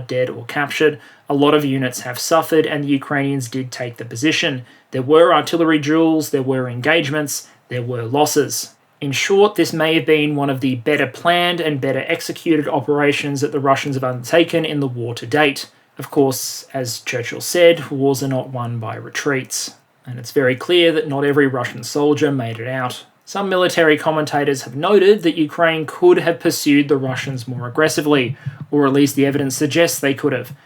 dead or captured. A lot of units have suffered, and the Ukrainians did take the position. There were artillery duels, there were engagements, there were losses. In short, this may have been one of the better planned and better executed operations that the Russians have undertaken in the war to date. Of course, as Churchill said, wars are not won by retreats. And it's very clear that not every Russian soldier made it out. Some military commentators have noted that Ukraine could have pursued the Russians more aggressively, or at least the evidence suggests they could have.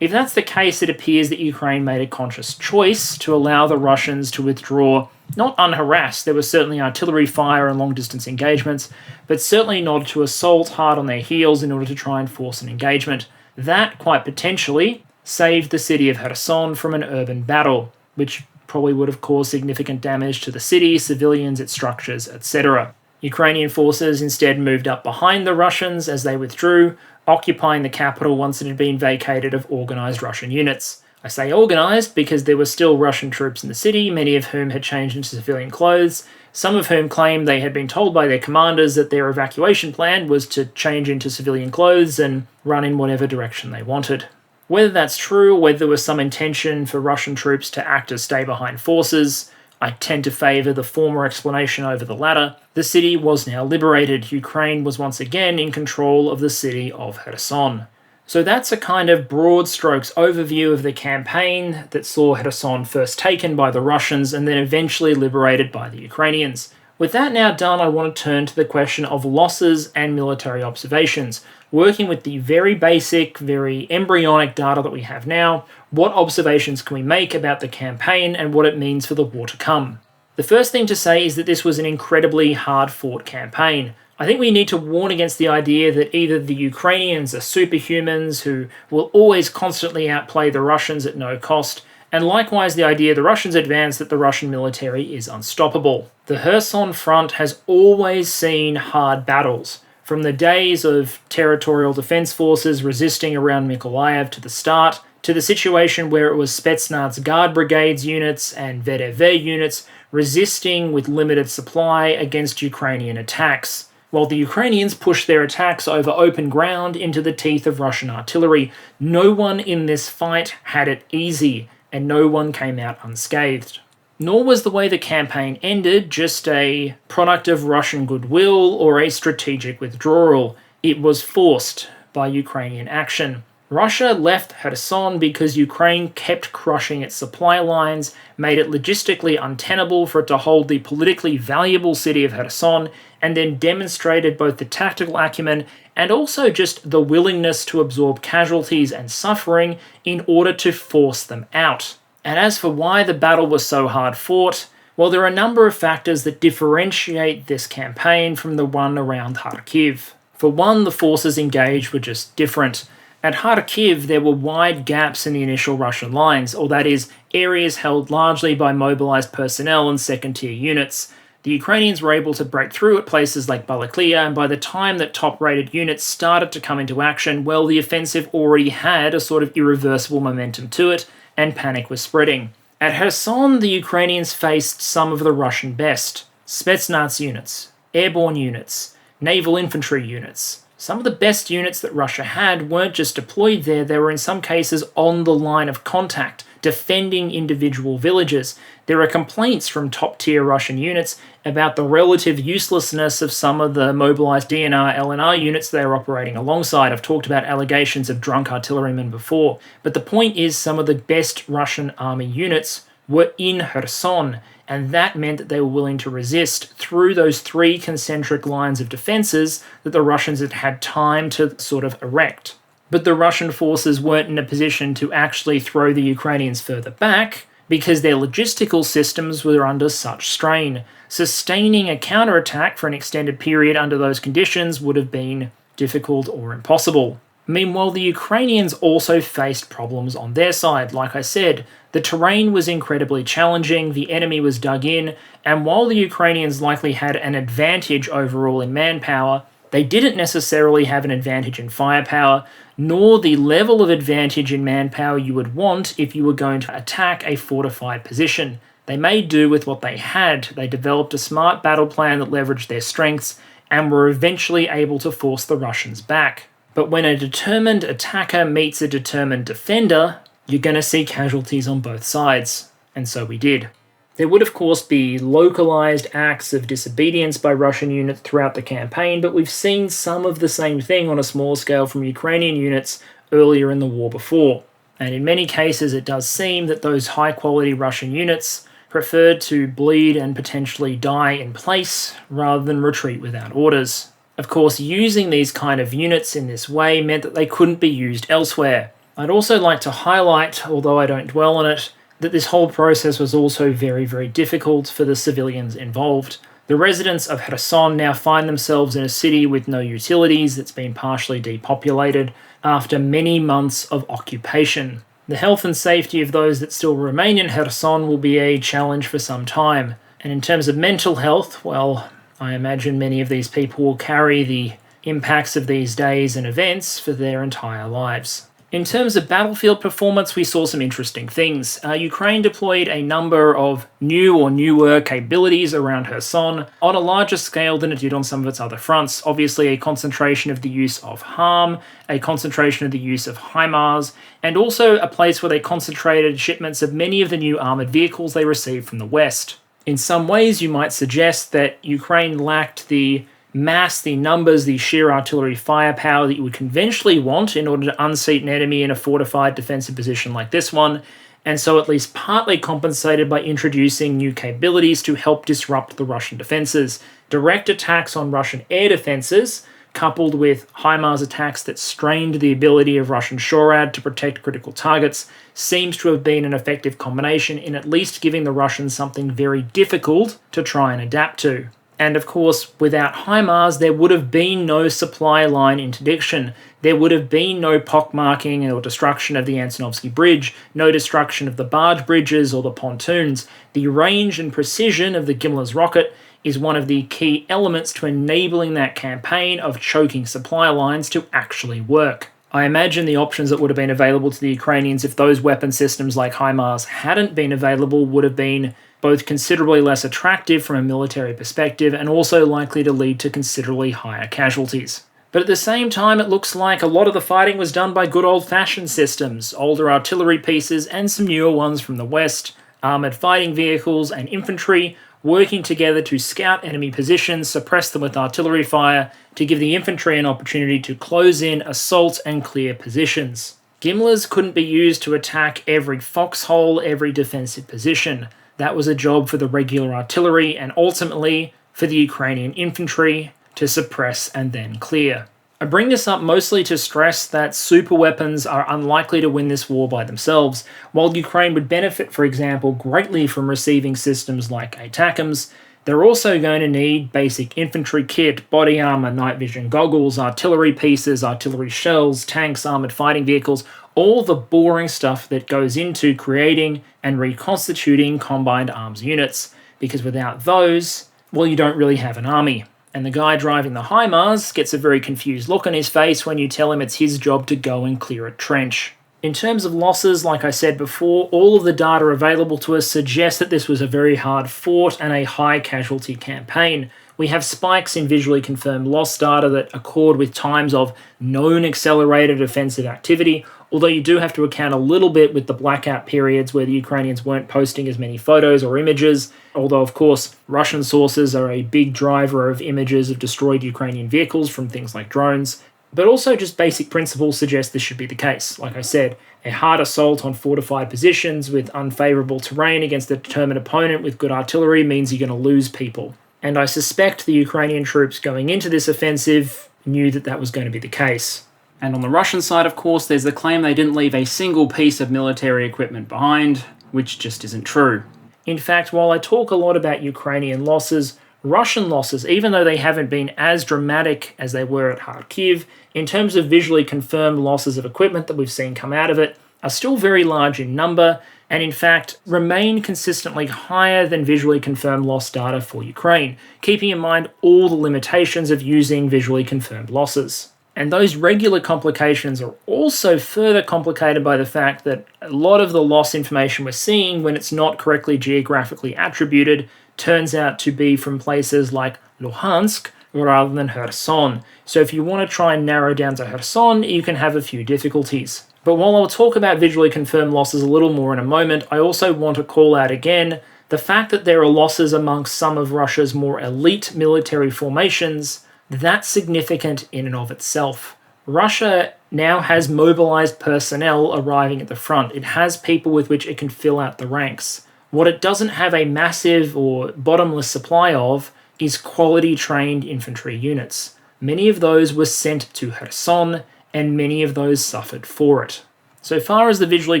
If that's the case, it appears that Ukraine made a conscious choice to allow the Russians to withdraw, not unharassed. There was certainly artillery fire and long-distance engagements, but certainly not to assault hard on their heels in order to try and force an engagement. That, quite potentially, saved the city of Kherson from an urban battle, which probably would have caused significant damage to the city, civilians, its structures, etc. Ukrainian forces instead moved up behind the Russians as they withdrew, occupying the capital once it had been vacated of organised Russian units. I say organised because there were still Russian troops in the city, many of whom had changed into civilian clothes, some of whom claimed they had been told by their commanders that their evacuation plan was to change into civilian clothes and run in whatever direction they wanted. Whether that's true or whether there was some intention for Russian troops to act as stay-behind forces, I tend to favour the former explanation over the latter. The city was now liberated. Ukraine was once again in control of the city of Kherson. So that's a kind of broad strokes overview of the campaign that saw Kherson first taken by the Russians and then eventually liberated by the Ukrainians. With that now done, I want to turn to the question of losses and military observations. Working with the very basic, very embryonic data that we have now, what observations can we make about the campaign and what it means for the war to come? The first thing to say is that this was an incredibly hard-fought campaign. I think we need to warn against the idea that either the Ukrainians are superhumans who will always constantly outplay the Russians at no cost, and likewise the idea the Russians advance that the Russian military is unstoppable. The Kherson front has always seen hard battles. From the days of territorial defense forces resisting around Mykolaiv to the start, to the situation where it was Spetsnaz Guard Brigades units and VDV units resisting with limited supply against Ukrainian attacks, while the Ukrainians pushed their attacks over open ground into the teeth of Russian artillery. No one in this fight had it easy, and no one came out unscathed. Nor was the way the campaign ended just a product of Russian goodwill or a strategic withdrawal. It was forced by Ukrainian action. Russia left Kherson because Ukraine kept crushing its supply lines, made it logistically untenable for it to hold the politically valuable city of Kherson, and then demonstrated both the tactical acumen and also just the willingness to absorb casualties and suffering in order to force them out. And as for why the battle was so hard fought, well, there are a number of factors that differentiate this campaign from the one around Kharkiv. For one, the forces engaged were just different. At Kharkiv, there were wide gaps in the initial Russian lines, or that is, areas held largely by mobilized personnel and second-tier units. The Ukrainians were able to break through at places like Balaklia, and by the time that top-rated units started to come into action, well, the offensive already had a sort of irreversible momentum to it, and panic was spreading. At Kherson, the Ukrainians faced some of the Russian best. Spetsnaz units, airborne units, naval infantry units. Some of the best units that Russia had weren't just deployed there, they were in some cases on the line of contact, defending individual villages. There are complaints from top-tier Russian units about the relative uselessness of some of the mobilized DNR, LNR units they are operating alongside. I've talked about allegations of drunk artillerymen before. But the point is some of the best Russian army units were in Kherson, and that meant that they were willing to resist through those three concentric lines of defenses that the Russians had had time to sort of erect. But the Russian forces weren't in a position to actually throw the Ukrainians further back because their logistical systems were under such strain. Sustaining a counterattack for an extended period under those conditions would have been difficult or impossible. Meanwhile, the Ukrainians also faced problems on their side. Like I said, the terrain was incredibly challenging, the enemy was dug in, and while the Ukrainians likely had an advantage overall in manpower, they didn't necessarily have an advantage in firepower, nor the level of advantage in manpower you would want if you were going to attack a fortified position. They made do with what they had. They developed a smart battle plan that leveraged their strengths and were eventually able to force the Russians back. But when a determined attacker meets a determined defender, you're going to see casualties on both sides. And so we did. There would of course be localized acts of disobedience by Russian units throughout the campaign, but we've seen some of the same thing on a small scale from Ukrainian units earlier in the war before. And in many cases it does seem that those high-quality Russian units preferred to bleed and potentially die in place rather than retreat without orders. Of course, using these kind of units in this way meant that they couldn't be used elsewhere. I'd also like to highlight, although I don't dwell on it, that this whole process was also very, very difficult for the civilians involved. The residents of Kherson now find themselves in a city with no utilities that's been partially depopulated after many months of occupation. The health and safety of those that still remain in Kherson will be a challenge for some time. And in terms of mental health, well, I imagine many of these people will carry the impacts of these days and events for their entire lives. In terms of battlefield performance, we saw some interesting things. Ukraine deployed a number of new or newer capabilities around Kherson on a larger scale than it did on some of its other fronts. Obviously, a concentration of the use of HARM, a concentration of the use of Himars, and also a place where they concentrated shipments of many of the new armoured vehicles they received from the West. In some ways, you might suggest that Ukraine lacked the mass, the numbers, the sheer artillery firepower that you would conventionally want in order to unseat an enemy in a fortified defensive position like this one, and so at least partly compensated by introducing new capabilities to help disrupt the Russian defences. Direct attacks on Russian air defences, coupled with HIMARS attacks that strained the ability of Russian SHORAD to protect critical targets, seems to have been an effective combination in at least giving the Russians something very difficult to try and adapt to. And of course, without HIMARS, there would have been no supply line interdiction. There would have been no pockmarking or destruction of the Antonovsky Bridge, no destruction of the barge bridges or the pontoons. The range and precision of the Gimler's rocket is one of the key elements to enabling that campaign of choking supply lines to actually work. I imagine the options that would have been available to the Ukrainians if those weapon systems like HIMARS hadn't been available would have been both considerably less attractive from a military perspective and also likely to lead to considerably higher casualties. But at the same time, it looks like a lot of the fighting was done by good old-fashioned systems, older artillery pieces and some newer ones from the West, armoured fighting vehicles and infantry working together to scout enemy positions, suppress them with artillery fire, to give the infantry an opportunity to close in, assault and clear positions. Gimlers couldn't be used to attack every foxhole, every defensive position. That was a job for the regular artillery and ultimately for the Ukrainian infantry to suppress and then clear. I bring this up mostly to stress that super weapons are unlikely to win this war by themselves. While Ukraine would benefit, for example, greatly from receiving systems like ATACMS, they're also going to need basic infantry kit, body armor, night vision goggles, artillery pieces, artillery shells, tanks, armored fighting vehicles, all the boring stuff that goes into creating and reconstituting combined arms units, because without those, well, you don't really have an army. And the guy driving the HIMARS gets a very confused look on his face when you tell him it's his job to go and clear a trench. In terms of losses, like I said before, all of the data available to us suggests that this was a very hard fought and a high casualty campaign. We have spikes in visually confirmed loss data that accord with times of known accelerated offensive activity, although you do have to account a little bit with the blackout periods where the Ukrainians weren't posting as many photos or images, although of course Russian sources are a big driver of images of destroyed Ukrainian vehicles from things like drones. But also just basic principles suggest this should be the case. Like I said, a hard assault on fortified positions with unfavourable terrain against a determined opponent with good artillery means you're going to lose people. And I suspect the Ukrainian troops going into this offensive knew that that was going to be the case. And on the Russian side, of course, there's the claim they didn't leave a single piece of military equipment behind, which just isn't true. In fact, while I talk a lot about Ukrainian losses, Russian losses, even though they haven't been as dramatic as they were at Kyiv, in terms of visually confirmed losses of equipment that we've seen come out of it, are still very large in number, and in fact remain consistently higher than visually confirmed loss data for Ukraine, keeping in mind all the limitations of using visually confirmed losses. And those regular complications are also further complicated by the fact that a lot of the loss information we're seeing, when it's not correctly geographically attributed, turns out to be from places like Luhansk rather than Kherson. So if you want to try and narrow down to Kherson, you can have a few difficulties. But while I'll talk about visually confirmed losses a little more in a moment, I also want to call out again the fact that there are losses amongst some of Russia's more elite military formations. That's significant in and of itself. Russia now has mobilized personnel arriving at the front. It has people with which it can fill out the ranks. What it doesn't have a massive or bottomless supply of is quality trained infantry units. Many of those were sent to Kherson, and many of those suffered for it. So far as the visually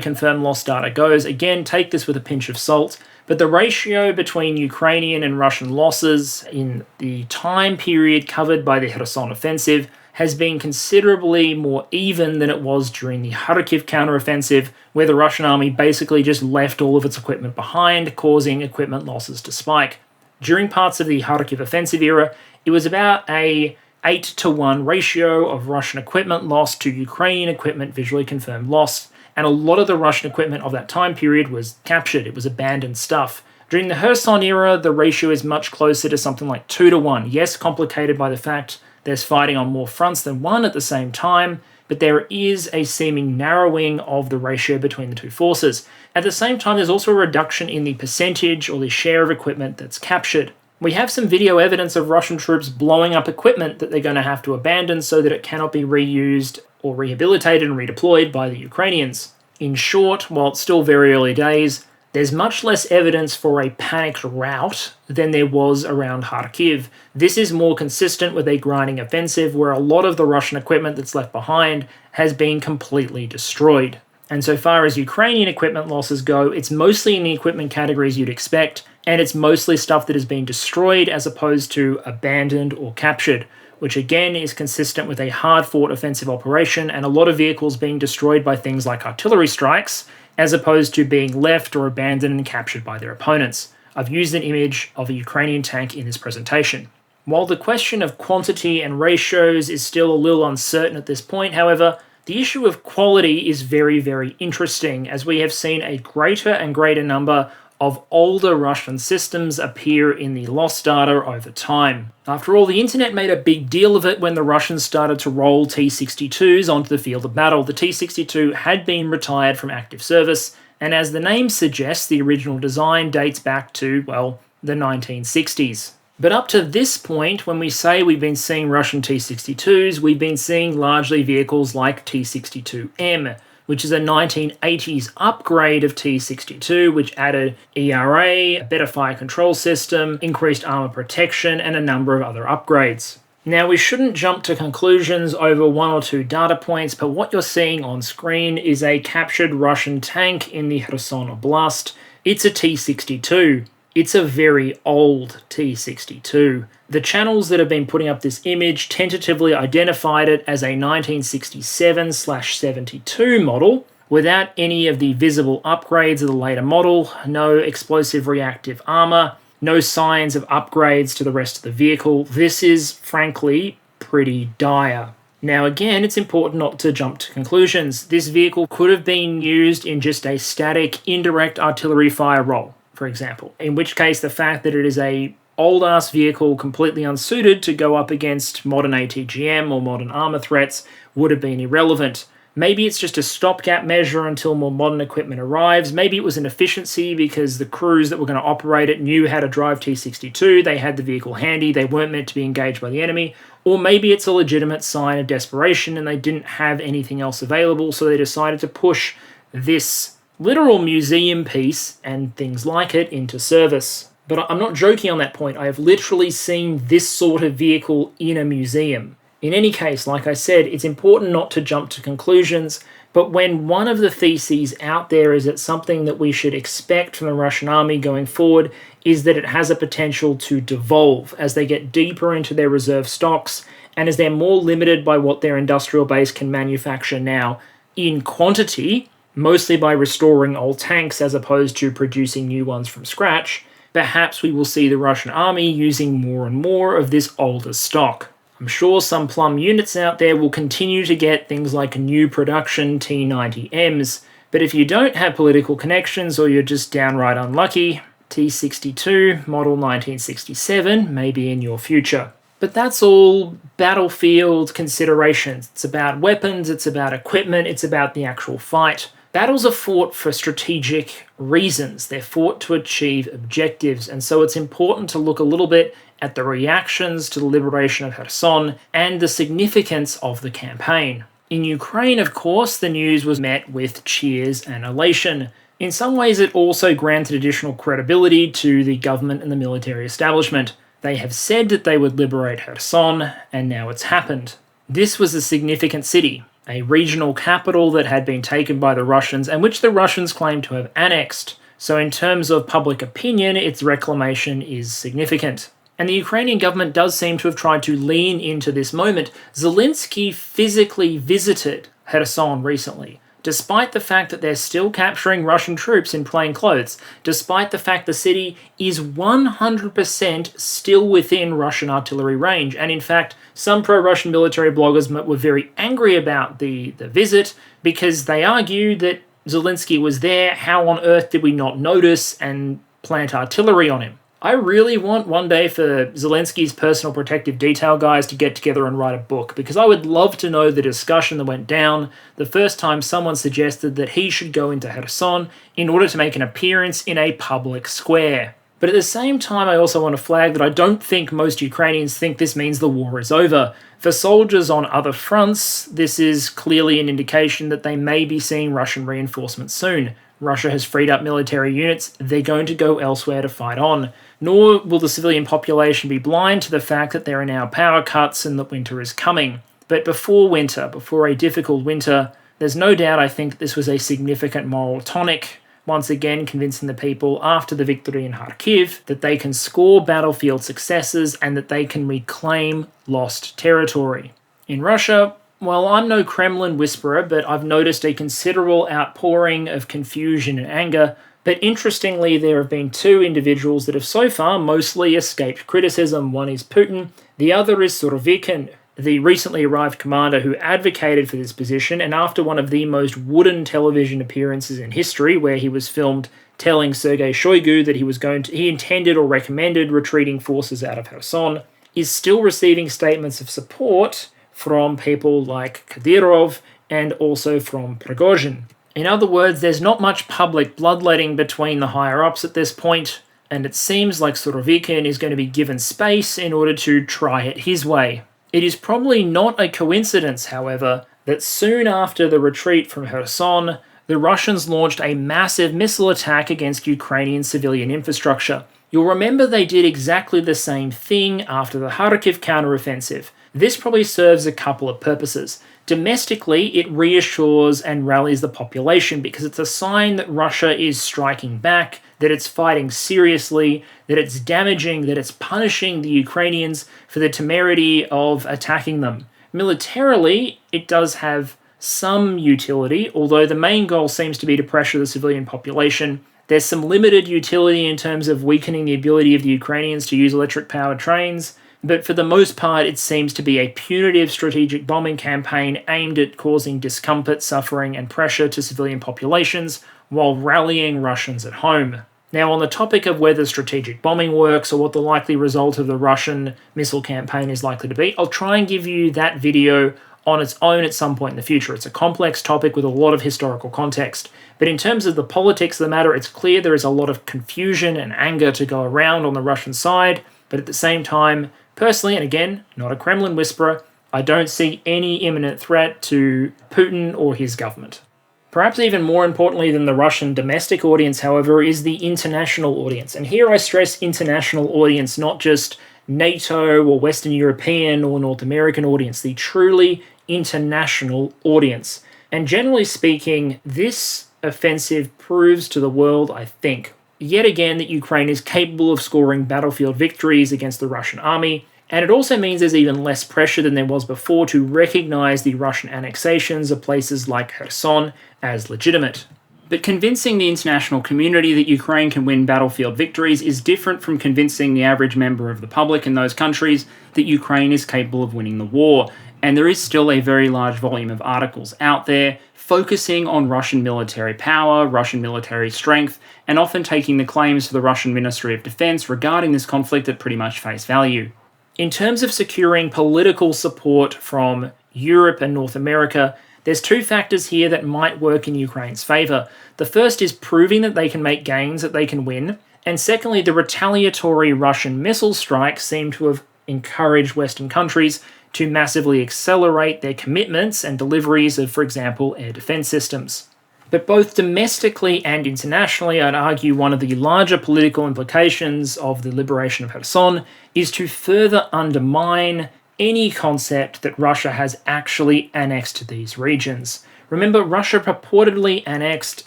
confirmed loss data goes, again, take this with a pinch of salt, but the ratio between Ukrainian and Russian losses in the time period covered by the Kherson offensive has been considerably more even than it was during the Kharkiv counteroffensive, where the Russian army basically just left all of its equipment behind, causing equipment losses to spike. During parts of the Kharkiv offensive era, it was about a 8-to-1 ratio of Russian equipment lost to Ukrainian equipment visually confirmed lost, and a lot of the Russian equipment of that time period was captured. It was abandoned stuff. During the Kherson era, the ratio is much closer to something like 2-to-1. Yes, complicated by the fact there's fighting on more fronts than one at the same time, but there is a seeming narrowing of the ratio between the two forces. At the same time, there's also a reduction in the percentage or the share of equipment that's captured. We have some video evidence of Russian troops blowing up equipment that they're going to have to abandon so that it cannot be reused or rehabilitated and redeployed by the Ukrainians. In short, while it's still very early days, there's much less evidence for a panicked rout than there was around Kharkiv. This is more consistent with a grinding offensive where a lot of the Russian equipment that's left behind has been completely destroyed. And so far as Ukrainian equipment losses go, it's mostly in the equipment categories you'd expect, and it's mostly stuff that has been destroyed as opposed to abandoned or captured, which again is consistent with a hard-fought offensive operation and a lot of vehicles being destroyed by things like artillery strikes, as opposed to being left or abandoned and captured by their opponents. I've used an image of a Ukrainian tank in this presentation. While the question of quantity and ratios is still a little uncertain at this point, however, the issue of quality is very, very interesting, as we have seen a greater and greater number of older Russian systems appear in the loss data over time. After all, the internet made a big deal of it when the Russians started to roll T-62s onto the field of battle. The T-62 had been retired from active service, and as the name suggests, the original design dates back to, well, the 1960s. But up to this point, when we say we've been seeing Russian T-62s, we've been seeing largely vehicles like T-62M, which is a 1980s upgrade of T-62, which added ERA, a better fire control system, increased armor protection, and a number of other upgrades. Now, we shouldn't jump to conclusions over one or two data points, but what you're seeing on screen is a captured Russian tank in the Kherson Oblast. It's a T-62. It's a very old T-62. The channels that have been putting up this image tentatively identified it as a 1967/72 model, without any of the visible upgrades of the later model, no explosive reactive armor, no signs of upgrades to the rest of the vehicle. This is, frankly, pretty dire. Now again, it's important not to jump to conclusions. This vehicle could have been used in just a static indirect artillery fire role, for example, in which case the fact that it is a old-ass vehicle completely unsuited to go up against modern ATGM or modern armor threats would have been irrelevant. Maybe it's just a stopgap measure until more modern equipment arrives. Maybe it was an efficiency because the crews that were going to operate it knew how to drive T-62, they had the vehicle handy, they weren't meant to be engaged by the enemy. Or maybe it's a legitimate sign of desperation and they didn't have anything else available, so they decided to push this literal museum piece and things like it into service. But I'm not joking on that point. I have literally seen this sort of vehicle in a museum. In any case, like I said, it's important not to jump to conclusions, but when one of the theses out there is that something that we should expect from the Russian army going forward is that it has a potential to devolve as they get deeper into their reserve stocks and as they're more limited by what their industrial base can manufacture now in quantity, mostly by restoring old tanks as opposed to producing new ones from scratch. Perhaps we will see the Russian army using more and more of this older stock. I'm sure some plum units out there will continue to get things like new production T-90Ms, but if you don't have political connections or you're just downright unlucky, T-62 model 1967 may be in your future. But that's all battlefield considerations. It's about weapons, it's about equipment, it's about the actual fight. Battles are fought for strategic reasons. They're fought to achieve objectives, and so it's important to look a little bit at the reactions to the liberation of Kherson and the significance of the campaign. In Ukraine, of course, the news was met with cheers and elation. In some ways, it also granted additional credibility to the government and the military establishment. They have said that they would liberate Kherson, and now it's happened. This was a significant city, a regional capital that had been taken by the Russians and which the Russians claimed to have annexed. So in terms of public opinion, its reclamation is significant. And the Ukrainian government does seem to have tried to lean into this moment. Zelensky physically visited Kherson recently, despite the fact that they're still capturing Russian troops in plain clothes, despite the fact the city is 100% still within Russian artillery range. And in fact, some pro-Russian military bloggers were very angry about the visit because they argue that Zelensky was there, how on earth did we not notice and plant artillery on him? I really want one day for Zelensky's personal protective detail guys to get together and write a book, because I would love to know the discussion that went down the first time someone suggested that he should go into Kherson in order to make an appearance in a public square. But at the same time, I also want to flag that I don't think most Ukrainians think this means the war is over. For soldiers on other fronts, this is clearly an indication that they may be seeing Russian reinforcements soon. Russia has freed up military units, they're going to go elsewhere to fight on. Nor will the civilian population be blind to the fact that there are now power cuts and that winter is coming. But before winter, before a difficult winter, there's no doubt I think that this was a significant moral tonic, once again convincing the people after the victory in Kharkiv that they can score battlefield successes and that they can reclaim lost territory. In Russia, well, I'm no Kremlin whisperer, but I've noticed a considerable outpouring of confusion and anger. But interestingly, there have been two individuals that have so far mostly escaped criticism. One is Putin, the other is Surovikin, the recently arrived commander who advocated for this position, and after one of the most wooden television appearances in history, where he was filmed telling Sergei Shoigu that he intended or recommended retreating forces out of Kherson, is still receiving statements of support from people like Kadyrov and also from Prigozhin. In other words, there's not much public bloodletting between the higher-ups at this point, and it seems like Surovikin is going to be given space in order to try it his way. It is probably not a coincidence, however, that soon after the retreat from Kherson, the Russians launched a massive missile attack against Ukrainian civilian infrastructure. You'll remember they did exactly the same thing after the Kharkiv counteroffensive. This probably serves a couple of purposes. Domestically, it reassures and rallies the population because it's a sign that Russia is striking back, that it's fighting seriously, that it's damaging, that it's punishing the Ukrainians for the temerity of attacking them. Militarily, it does have some utility, although the main goal seems to be to pressure the civilian population. There's some limited utility in terms of weakening the ability of the Ukrainians to use electric-powered trains, but for the most part, it seems to be a punitive strategic bombing campaign aimed at causing discomfort, suffering, and pressure to civilian populations while rallying Russians at home. Now, on the topic of whether strategic bombing works or what the likely result of the Russian missile campaign is likely to be, I'll try and give you that video on its own at some point in the future. It's a complex topic with a lot of historical context. But in terms of the politics of the matter, it's clear there is a lot of confusion and anger to go around on the Russian side, but at the same time, personally, and again, not a Kremlin whisperer, I don't see any imminent threat to Putin or his government. Perhaps even more importantly than the Russian domestic audience, however, is the international audience. And here I stress international audience, not just NATO or Western European or North American audience, the truly international audience. And generally speaking, this offensive proves to the world, I think, yet again that Ukraine is capable of scoring battlefield victories against the Russian army, and it also means there's even less pressure than there was before to recognize the Russian annexations of places like Kherson as legitimate. But convincing the international community that Ukraine can win battlefield victories is different from convincing the average member of the public in those countries that Ukraine is capable of winning the war, and there is still a very large volume of articles out there focusing on Russian military power, Russian military strength, and often taking the claims for the Russian Ministry of Defense regarding this conflict at pretty much face value. In terms of securing political support from Europe and North America, there's two factors here that might work in Ukraine's favor. The first is proving that they can make gains, that they can win, and secondly, the retaliatory Russian missile strikes seem to have encouraged Western countries to massively accelerate their commitments and deliveries of, for example, air defense systems. But both domestically and internationally, I'd argue one of the larger political implications of the liberation of Kherson is to further undermine any concept that Russia has actually annexed these regions. Remember, Russia purportedly annexed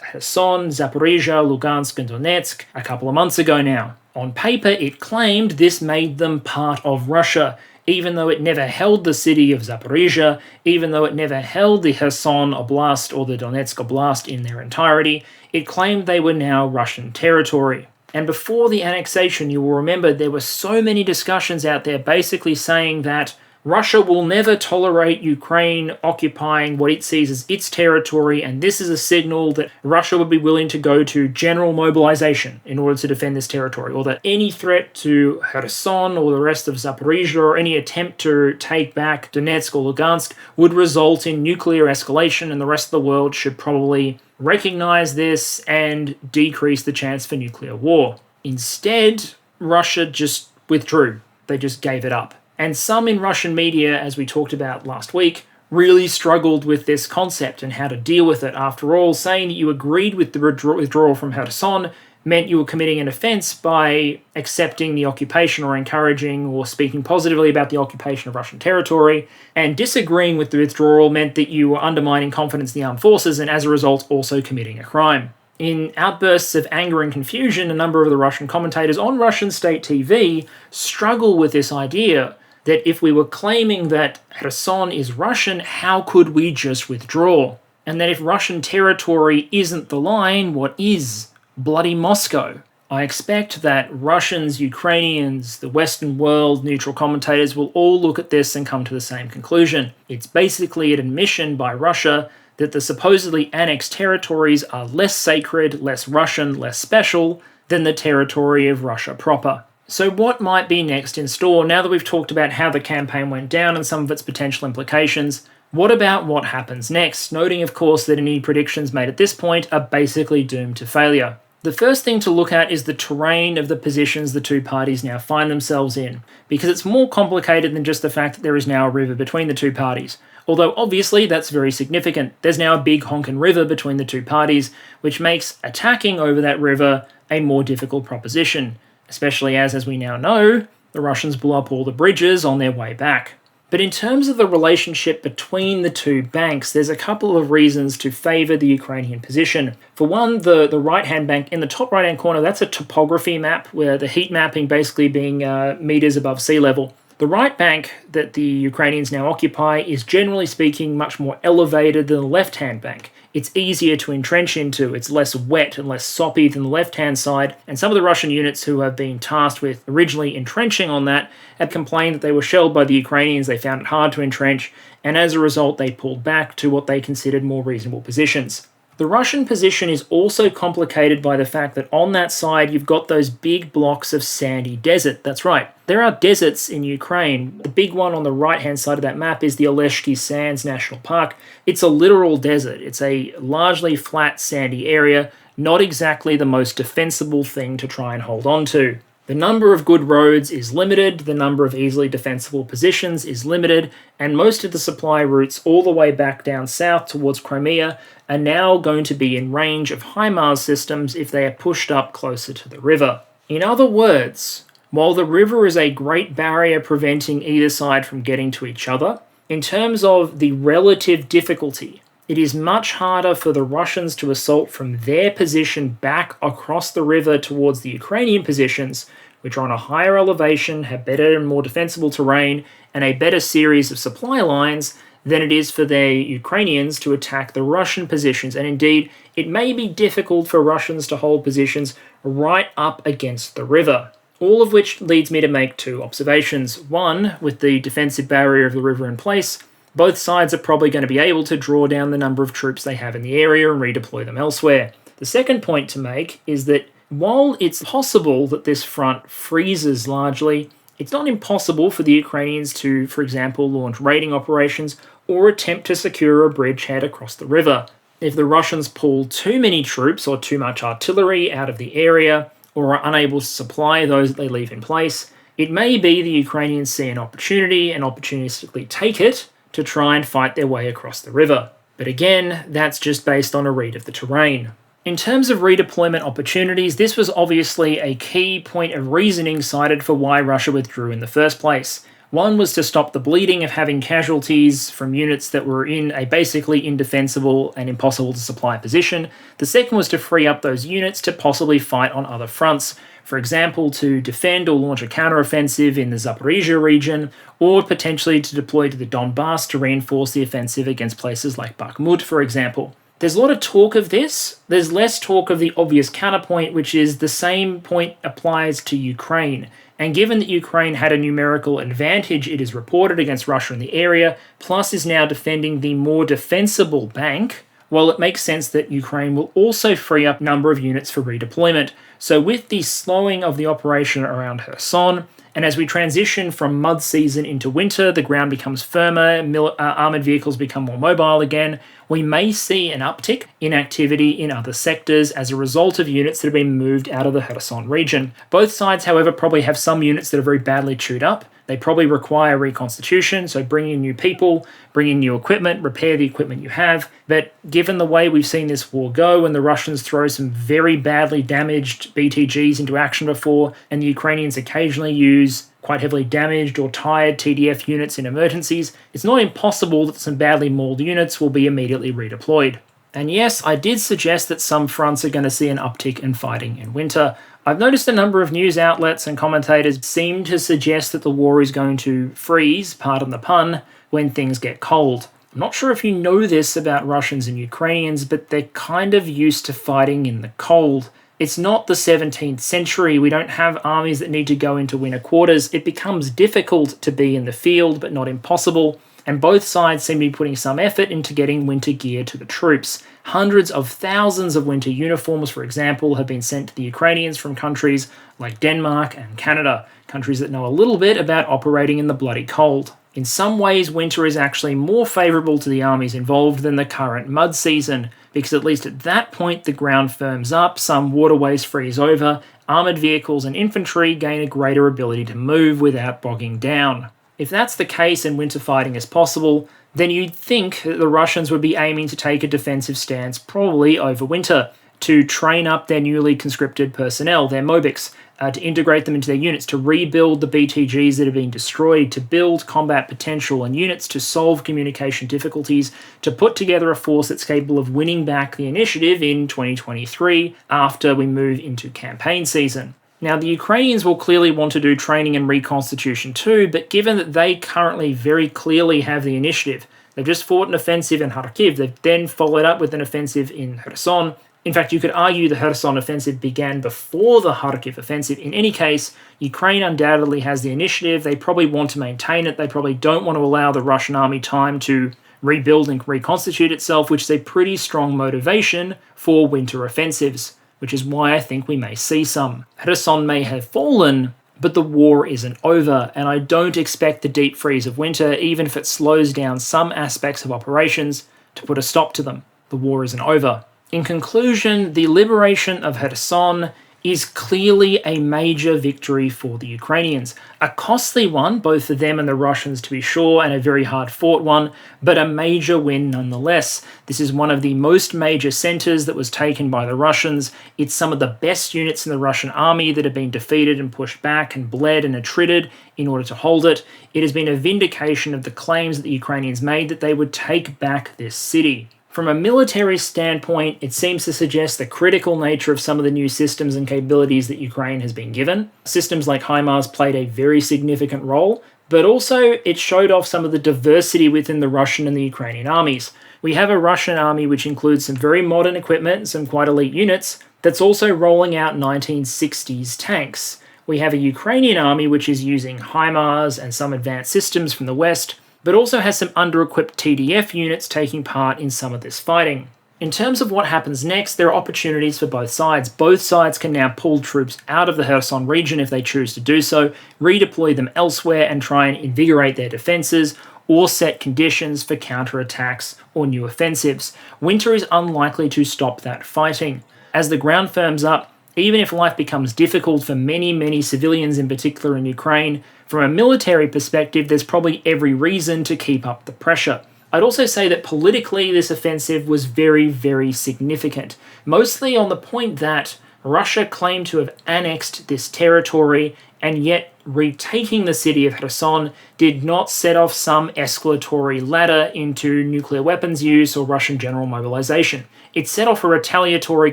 Kherson, Zaporizhia, Lugansk, and Donetsk a couple of months ago now. On paper, it claimed this made them part of Russia, even though it never held the city of Zaporizhia, even though it never held the Kherson Oblast or the Donetsk Oblast in their entirety. It claimed they were now Russian territory. And before the annexation, you will remember there were so many discussions out there basically saying that Russia will never tolerate Ukraine occupying what it sees as its territory, and this is a signal that Russia would be willing to go to general mobilization in order to defend this territory, or that any threat to Kherson or the rest of Zaporizhia or any attempt to take back Donetsk or Lugansk would result in nuclear escalation, and the rest of the world should probably recognize this and decrease the chance for nuclear war. Instead, Russia just withdrew. They just gave it up. And some in Russian media, as we talked about last week, really struggled with this concept and how to deal with it. After all, saying that you agreed with the withdrawal from Kherson meant you were committing an offense by accepting the occupation or encouraging or speaking positively about the occupation of Russian territory, and disagreeing with the withdrawal meant that you were undermining confidence in the armed forces and as a result also committing a crime. In outbursts of anger and confusion, a number of the Russian commentators on Russian state TV struggle with this idea that if we were claiming that Kherson is Russian, how could we just withdraw? And that if Russian territory isn't the line, what is? Bloody Moscow. I expect that Russians, Ukrainians, the Western world, neutral commentators will all look at this and come to the same conclusion. It's basically an admission by Russia that the supposedly annexed territories are less sacred, less Russian, less special than the territory of Russia proper. So what might be next in store? Now that we've talked about how the campaign went down and some of its potential implications, what about what happens next? Noting, of course, that any predictions made at this point are basically doomed to failure. The first thing to look at is the terrain of the positions the two parties now find themselves in, because it's more complicated than just the fact that there is now a river between the two parties. Although obviously that's very significant. There's now a big honkin' river between the two parties, which makes attacking over that river a more difficult proposition. Especially as we now know, the Russians blew up all the bridges on their way back. But in terms of the relationship between the two banks, there's a couple of reasons to favour the Ukrainian position. For one, the right-hand bank in the top right-hand corner, that's a topography map, where the heat mapping basically being meters above sea level. The right bank that the Ukrainians now occupy is generally speaking much more elevated than the left-hand bank. It's easier to entrench into, it's less wet and less soppy than the left-hand side, and some of the Russian units who have been tasked with originally entrenching on that had complained that they were shelled by the Ukrainians, they found it hard to entrench, and as a result they pulled back to what they considered more reasonable positions. The Russian position is also complicated by the fact that on that side you've got those big blocks of sandy desert. That's right, there are deserts in Ukraine. The big one on the right-hand side of that map is the Oleshki Sands National Park. It's a literal desert. It's a largely flat, sandy area, not exactly the most defensible thing to try and hold on to. The number of good roads is limited, the number of easily defensible positions is limited, and most of the supply routes all the way back down south towards Crimea are now going to be in range of Himars systems if they are pushed up closer to the river. In other words, while the river is a great barrier preventing either side from getting to each other, in terms of the relative difficulty, it is much harder for the Russians to assault from their position back across the river towards the Ukrainian positions, which are on a higher elevation, have better and more defensible terrain, and a better series of supply lines than it is for the Ukrainians to attack the Russian positions. And indeed, it may be difficult for Russians to hold positions right up against the river. All of which leads me to make two observations. One, with the defensive barrier of the river in place, both sides are probably going to be able to draw down the number of troops they have in the area and redeploy them elsewhere. The second point to make is that while it's possible that this front freezes largely, it's not impossible for the Ukrainians to, for example, launch raiding operations or attempt to secure a bridgehead across the river. If the Russians pull too many troops or too much artillery out of the area, or are unable to supply those that they leave in place, it may be the Ukrainians see an opportunity and opportunistically take it to try and fight their way across the river. But again, that's just based on a read of the terrain. In terms of redeployment opportunities, this was obviously a key point of reasoning cited for why Russia withdrew in the first place. One was to stop the bleeding of having casualties from units that were in a basically indefensible and impossible to supply position. The second was to free up those units to possibly fight on other fronts. For example, to defend or launch a counteroffensive in the Zaporizhia region, or potentially to deploy to the Donbass to reinforce the offensive against places like Bakhmut, for example. There's a lot of talk of this. There's less talk of the obvious counterpoint, which is the same point applies to Ukraine. And given that Ukraine had a numerical advantage, it is reported, against Russia in the area, plus is now defending the more defensible bank, well, it makes sense that Ukraine will also free up a number of units for redeployment. So with the slowing of the operation around Kherson, and as we transition from mud season into winter, the ground becomes firmer, armoured vehicles become more mobile again, we may see an uptick in activity in other sectors as a result of units that have been moved out of the Kherson region. Both sides, however, probably have some units that are very badly chewed up. They probably require reconstitution, so bring in new people, bring in new equipment, repair the equipment you have. But given the way we've seen this war go, and the Russians throw some very badly damaged BTGs into action before, and the Ukrainians occasionally use quite heavily damaged or tired TDF units in emergencies, it's not impossible that some badly mauled units will be immediately redeployed. And yes, I did suggest that some fronts are going to see an uptick in fighting in winter. I've noticed a number of news outlets and commentators seem to suggest that the war is going to freeze, pardon the pun, when things get cold. I'm not sure if you know this about Russians and Ukrainians, but they're kind of used to fighting in the cold. It's not the 17th century. We don't have armies that need to go into winter quarters. It becomes difficult to be in the field, but not impossible. And both sides seem to be putting some effort into getting winter gear to the troops. Hundreds of thousands of winter uniforms, for example, have been sent to the Ukrainians from countries like Denmark and Canada, countries that know a little bit about operating in the bloody cold. In some ways, winter is actually more favourable to the armies involved than the current mud season, because at least at that point the ground firms up, some waterways freeze over, armoured vehicles and infantry gain a greater ability to move without bogging down. If that's the case and winter fighting is possible, then you'd think that the Russians would be aiming to take a defensive stance probably over winter, to train up their newly conscripted personnel, their Mobics, to integrate them into their units, to rebuild the BTGs that have been destroyed, to build combat potential and units, to solve communication difficulties, to put together a force that's capable of winning back the initiative in 2023 after we move into campaign season. Now, the Ukrainians will clearly want to do training and reconstitution too, but given that they currently very clearly have the initiative, they've just fought an offensive in Kharkiv, they've then followed up with an offensive in Kherson. In fact, you could argue the Kherson offensive began before the Kharkiv offensive. In any case, Ukraine undoubtedly has the initiative. They probably want to maintain it. They probably don't want to allow the Russian army time to rebuild and reconstitute itself, which is a pretty strong motivation for winter offensives, which is why I think we may see some. Kherson may have fallen, but the war isn't over, and I don't expect the deep freeze of winter, even if it slows down some aspects of operations, to put a stop to them. The war isn't over. In conclusion, the liberation of Kherson is clearly a major victory for the Ukrainians. A costly one, both for them and the Russians to be sure, and a very hard-fought one, but a major win nonetheless. This is one of the most major centres that was taken by the Russians. It's some of the best units in the Russian army that have been defeated and pushed back and bled and attrited in order to hold it. It has been a vindication of the claims that the Ukrainians made that they would take back this city. From a military standpoint, it seems to suggest the critical nature of some of the new systems and capabilities that Ukraine has been given. Systems like Himars played a very significant role, but also it showed off some of the diversity within the Russian and the Ukrainian armies. We have a Russian army which includes some very modern equipment and some quite elite units that's also rolling out 1960s tanks. We have a Ukrainian army which is using Himars and some advanced systems from the West, but also has some under-equipped TDF units taking part in some of this fighting. In terms of what happens next, there are opportunities for both sides. Both sides can now pull troops out of the Kherson region if they choose to do so, redeploy them elsewhere and try and invigorate their defences, or set conditions for counterattacks or new offensives. Winter is unlikely to stop that fighting. As the ground firms up, even if life becomes difficult for many civilians, in particular in Ukraine, from a military perspective, there's probably every reason to keep up the pressure. I'd also say that politically this offensive was very, very significant, mostly on the point that Russia claimed to have annexed this territory, and yet retaking the city of Kherson did not set off some escalatory ladder into nuclear weapons use or Russian general mobilization. It set off a retaliatory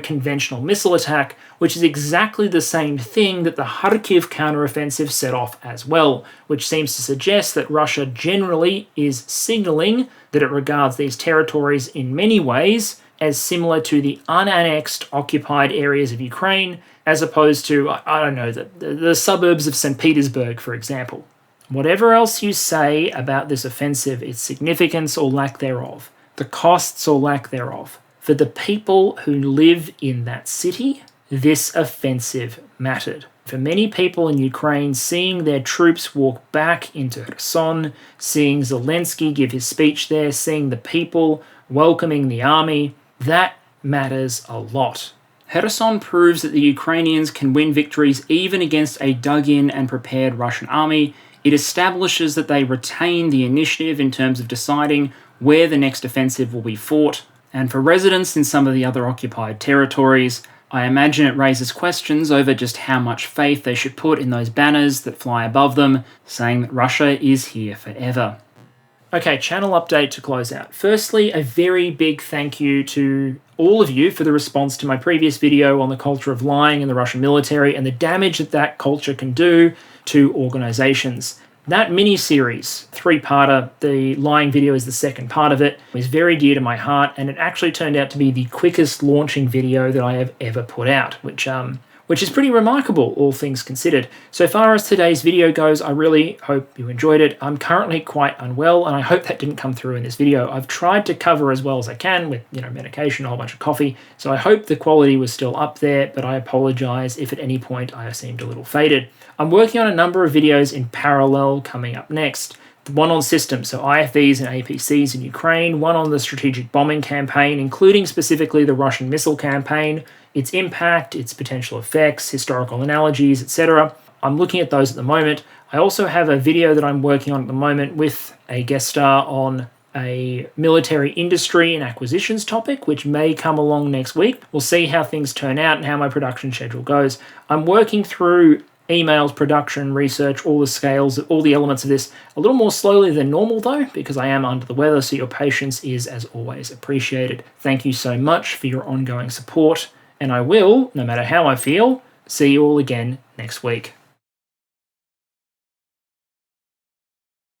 conventional missile attack, which is exactly the same thing that the Kharkiv counteroffensive set off as well, which seems to suggest that Russia generally is signaling that it regards these territories in many ways as similar to the unannexed occupied areas of Ukraine, as opposed to, I don't know, the suburbs of St. Petersburg, for example. Whatever else you say about this offensive, its significance or lack thereof, the costs or lack thereof, for the people who live in that city, this offensive mattered. For many people in Ukraine, seeing their troops walk back into Kherson, seeing Zelensky give his speech there, seeing the people welcoming the army, that matters a lot. Kherson proves that the Ukrainians can win victories even against a dug-in and prepared Russian army. It establishes that they retain the initiative in terms of deciding where the next offensive will be fought. And for residents in some of the other occupied territories, I imagine it raises questions over just how much faith they should put in those banners that fly above them, saying that Russia is here forever. Okay, channel update to close out. Firstly, a very big thank you to all of you for the response to my previous video on the culture of lying in the Russian military and the damage that that culture can do to organizations. That mini-series, 3-parter, the lying video is the second part of it, was very dear to my heart, and it actually turned out to be the quickest launching video that I have ever put out, which is pretty remarkable, all things considered. So far as today's video goes, I really hope you enjoyed it. I'm currently quite unwell, and I hope that didn't come through in this video. I've tried to cover as well as I can with, medication, a whole bunch of coffee, so I hope the quality was still up there, but I apologize if at any point I have seemed a little faded. I'm working on a number of videos in parallel coming up next. One on systems, so IFVs and APCs in Ukraine, one on the strategic bombing campaign, including specifically the Russian missile campaign, its impact, its potential effects, historical analogies, etc. I'm looking at those at the moment. I also have a video that I'm working on at the moment with a guest star on a military industry and acquisitions topic, which may come along next week. We'll see how things turn out and how my production schedule goes. I'm working through emails, production, research, all the scales, all the elements of this a little more slowly than normal though, because I am under the weather, so your patience is as always appreciated. Thank you so much for your ongoing support, and I will, no matter how I feel, see you all again next week.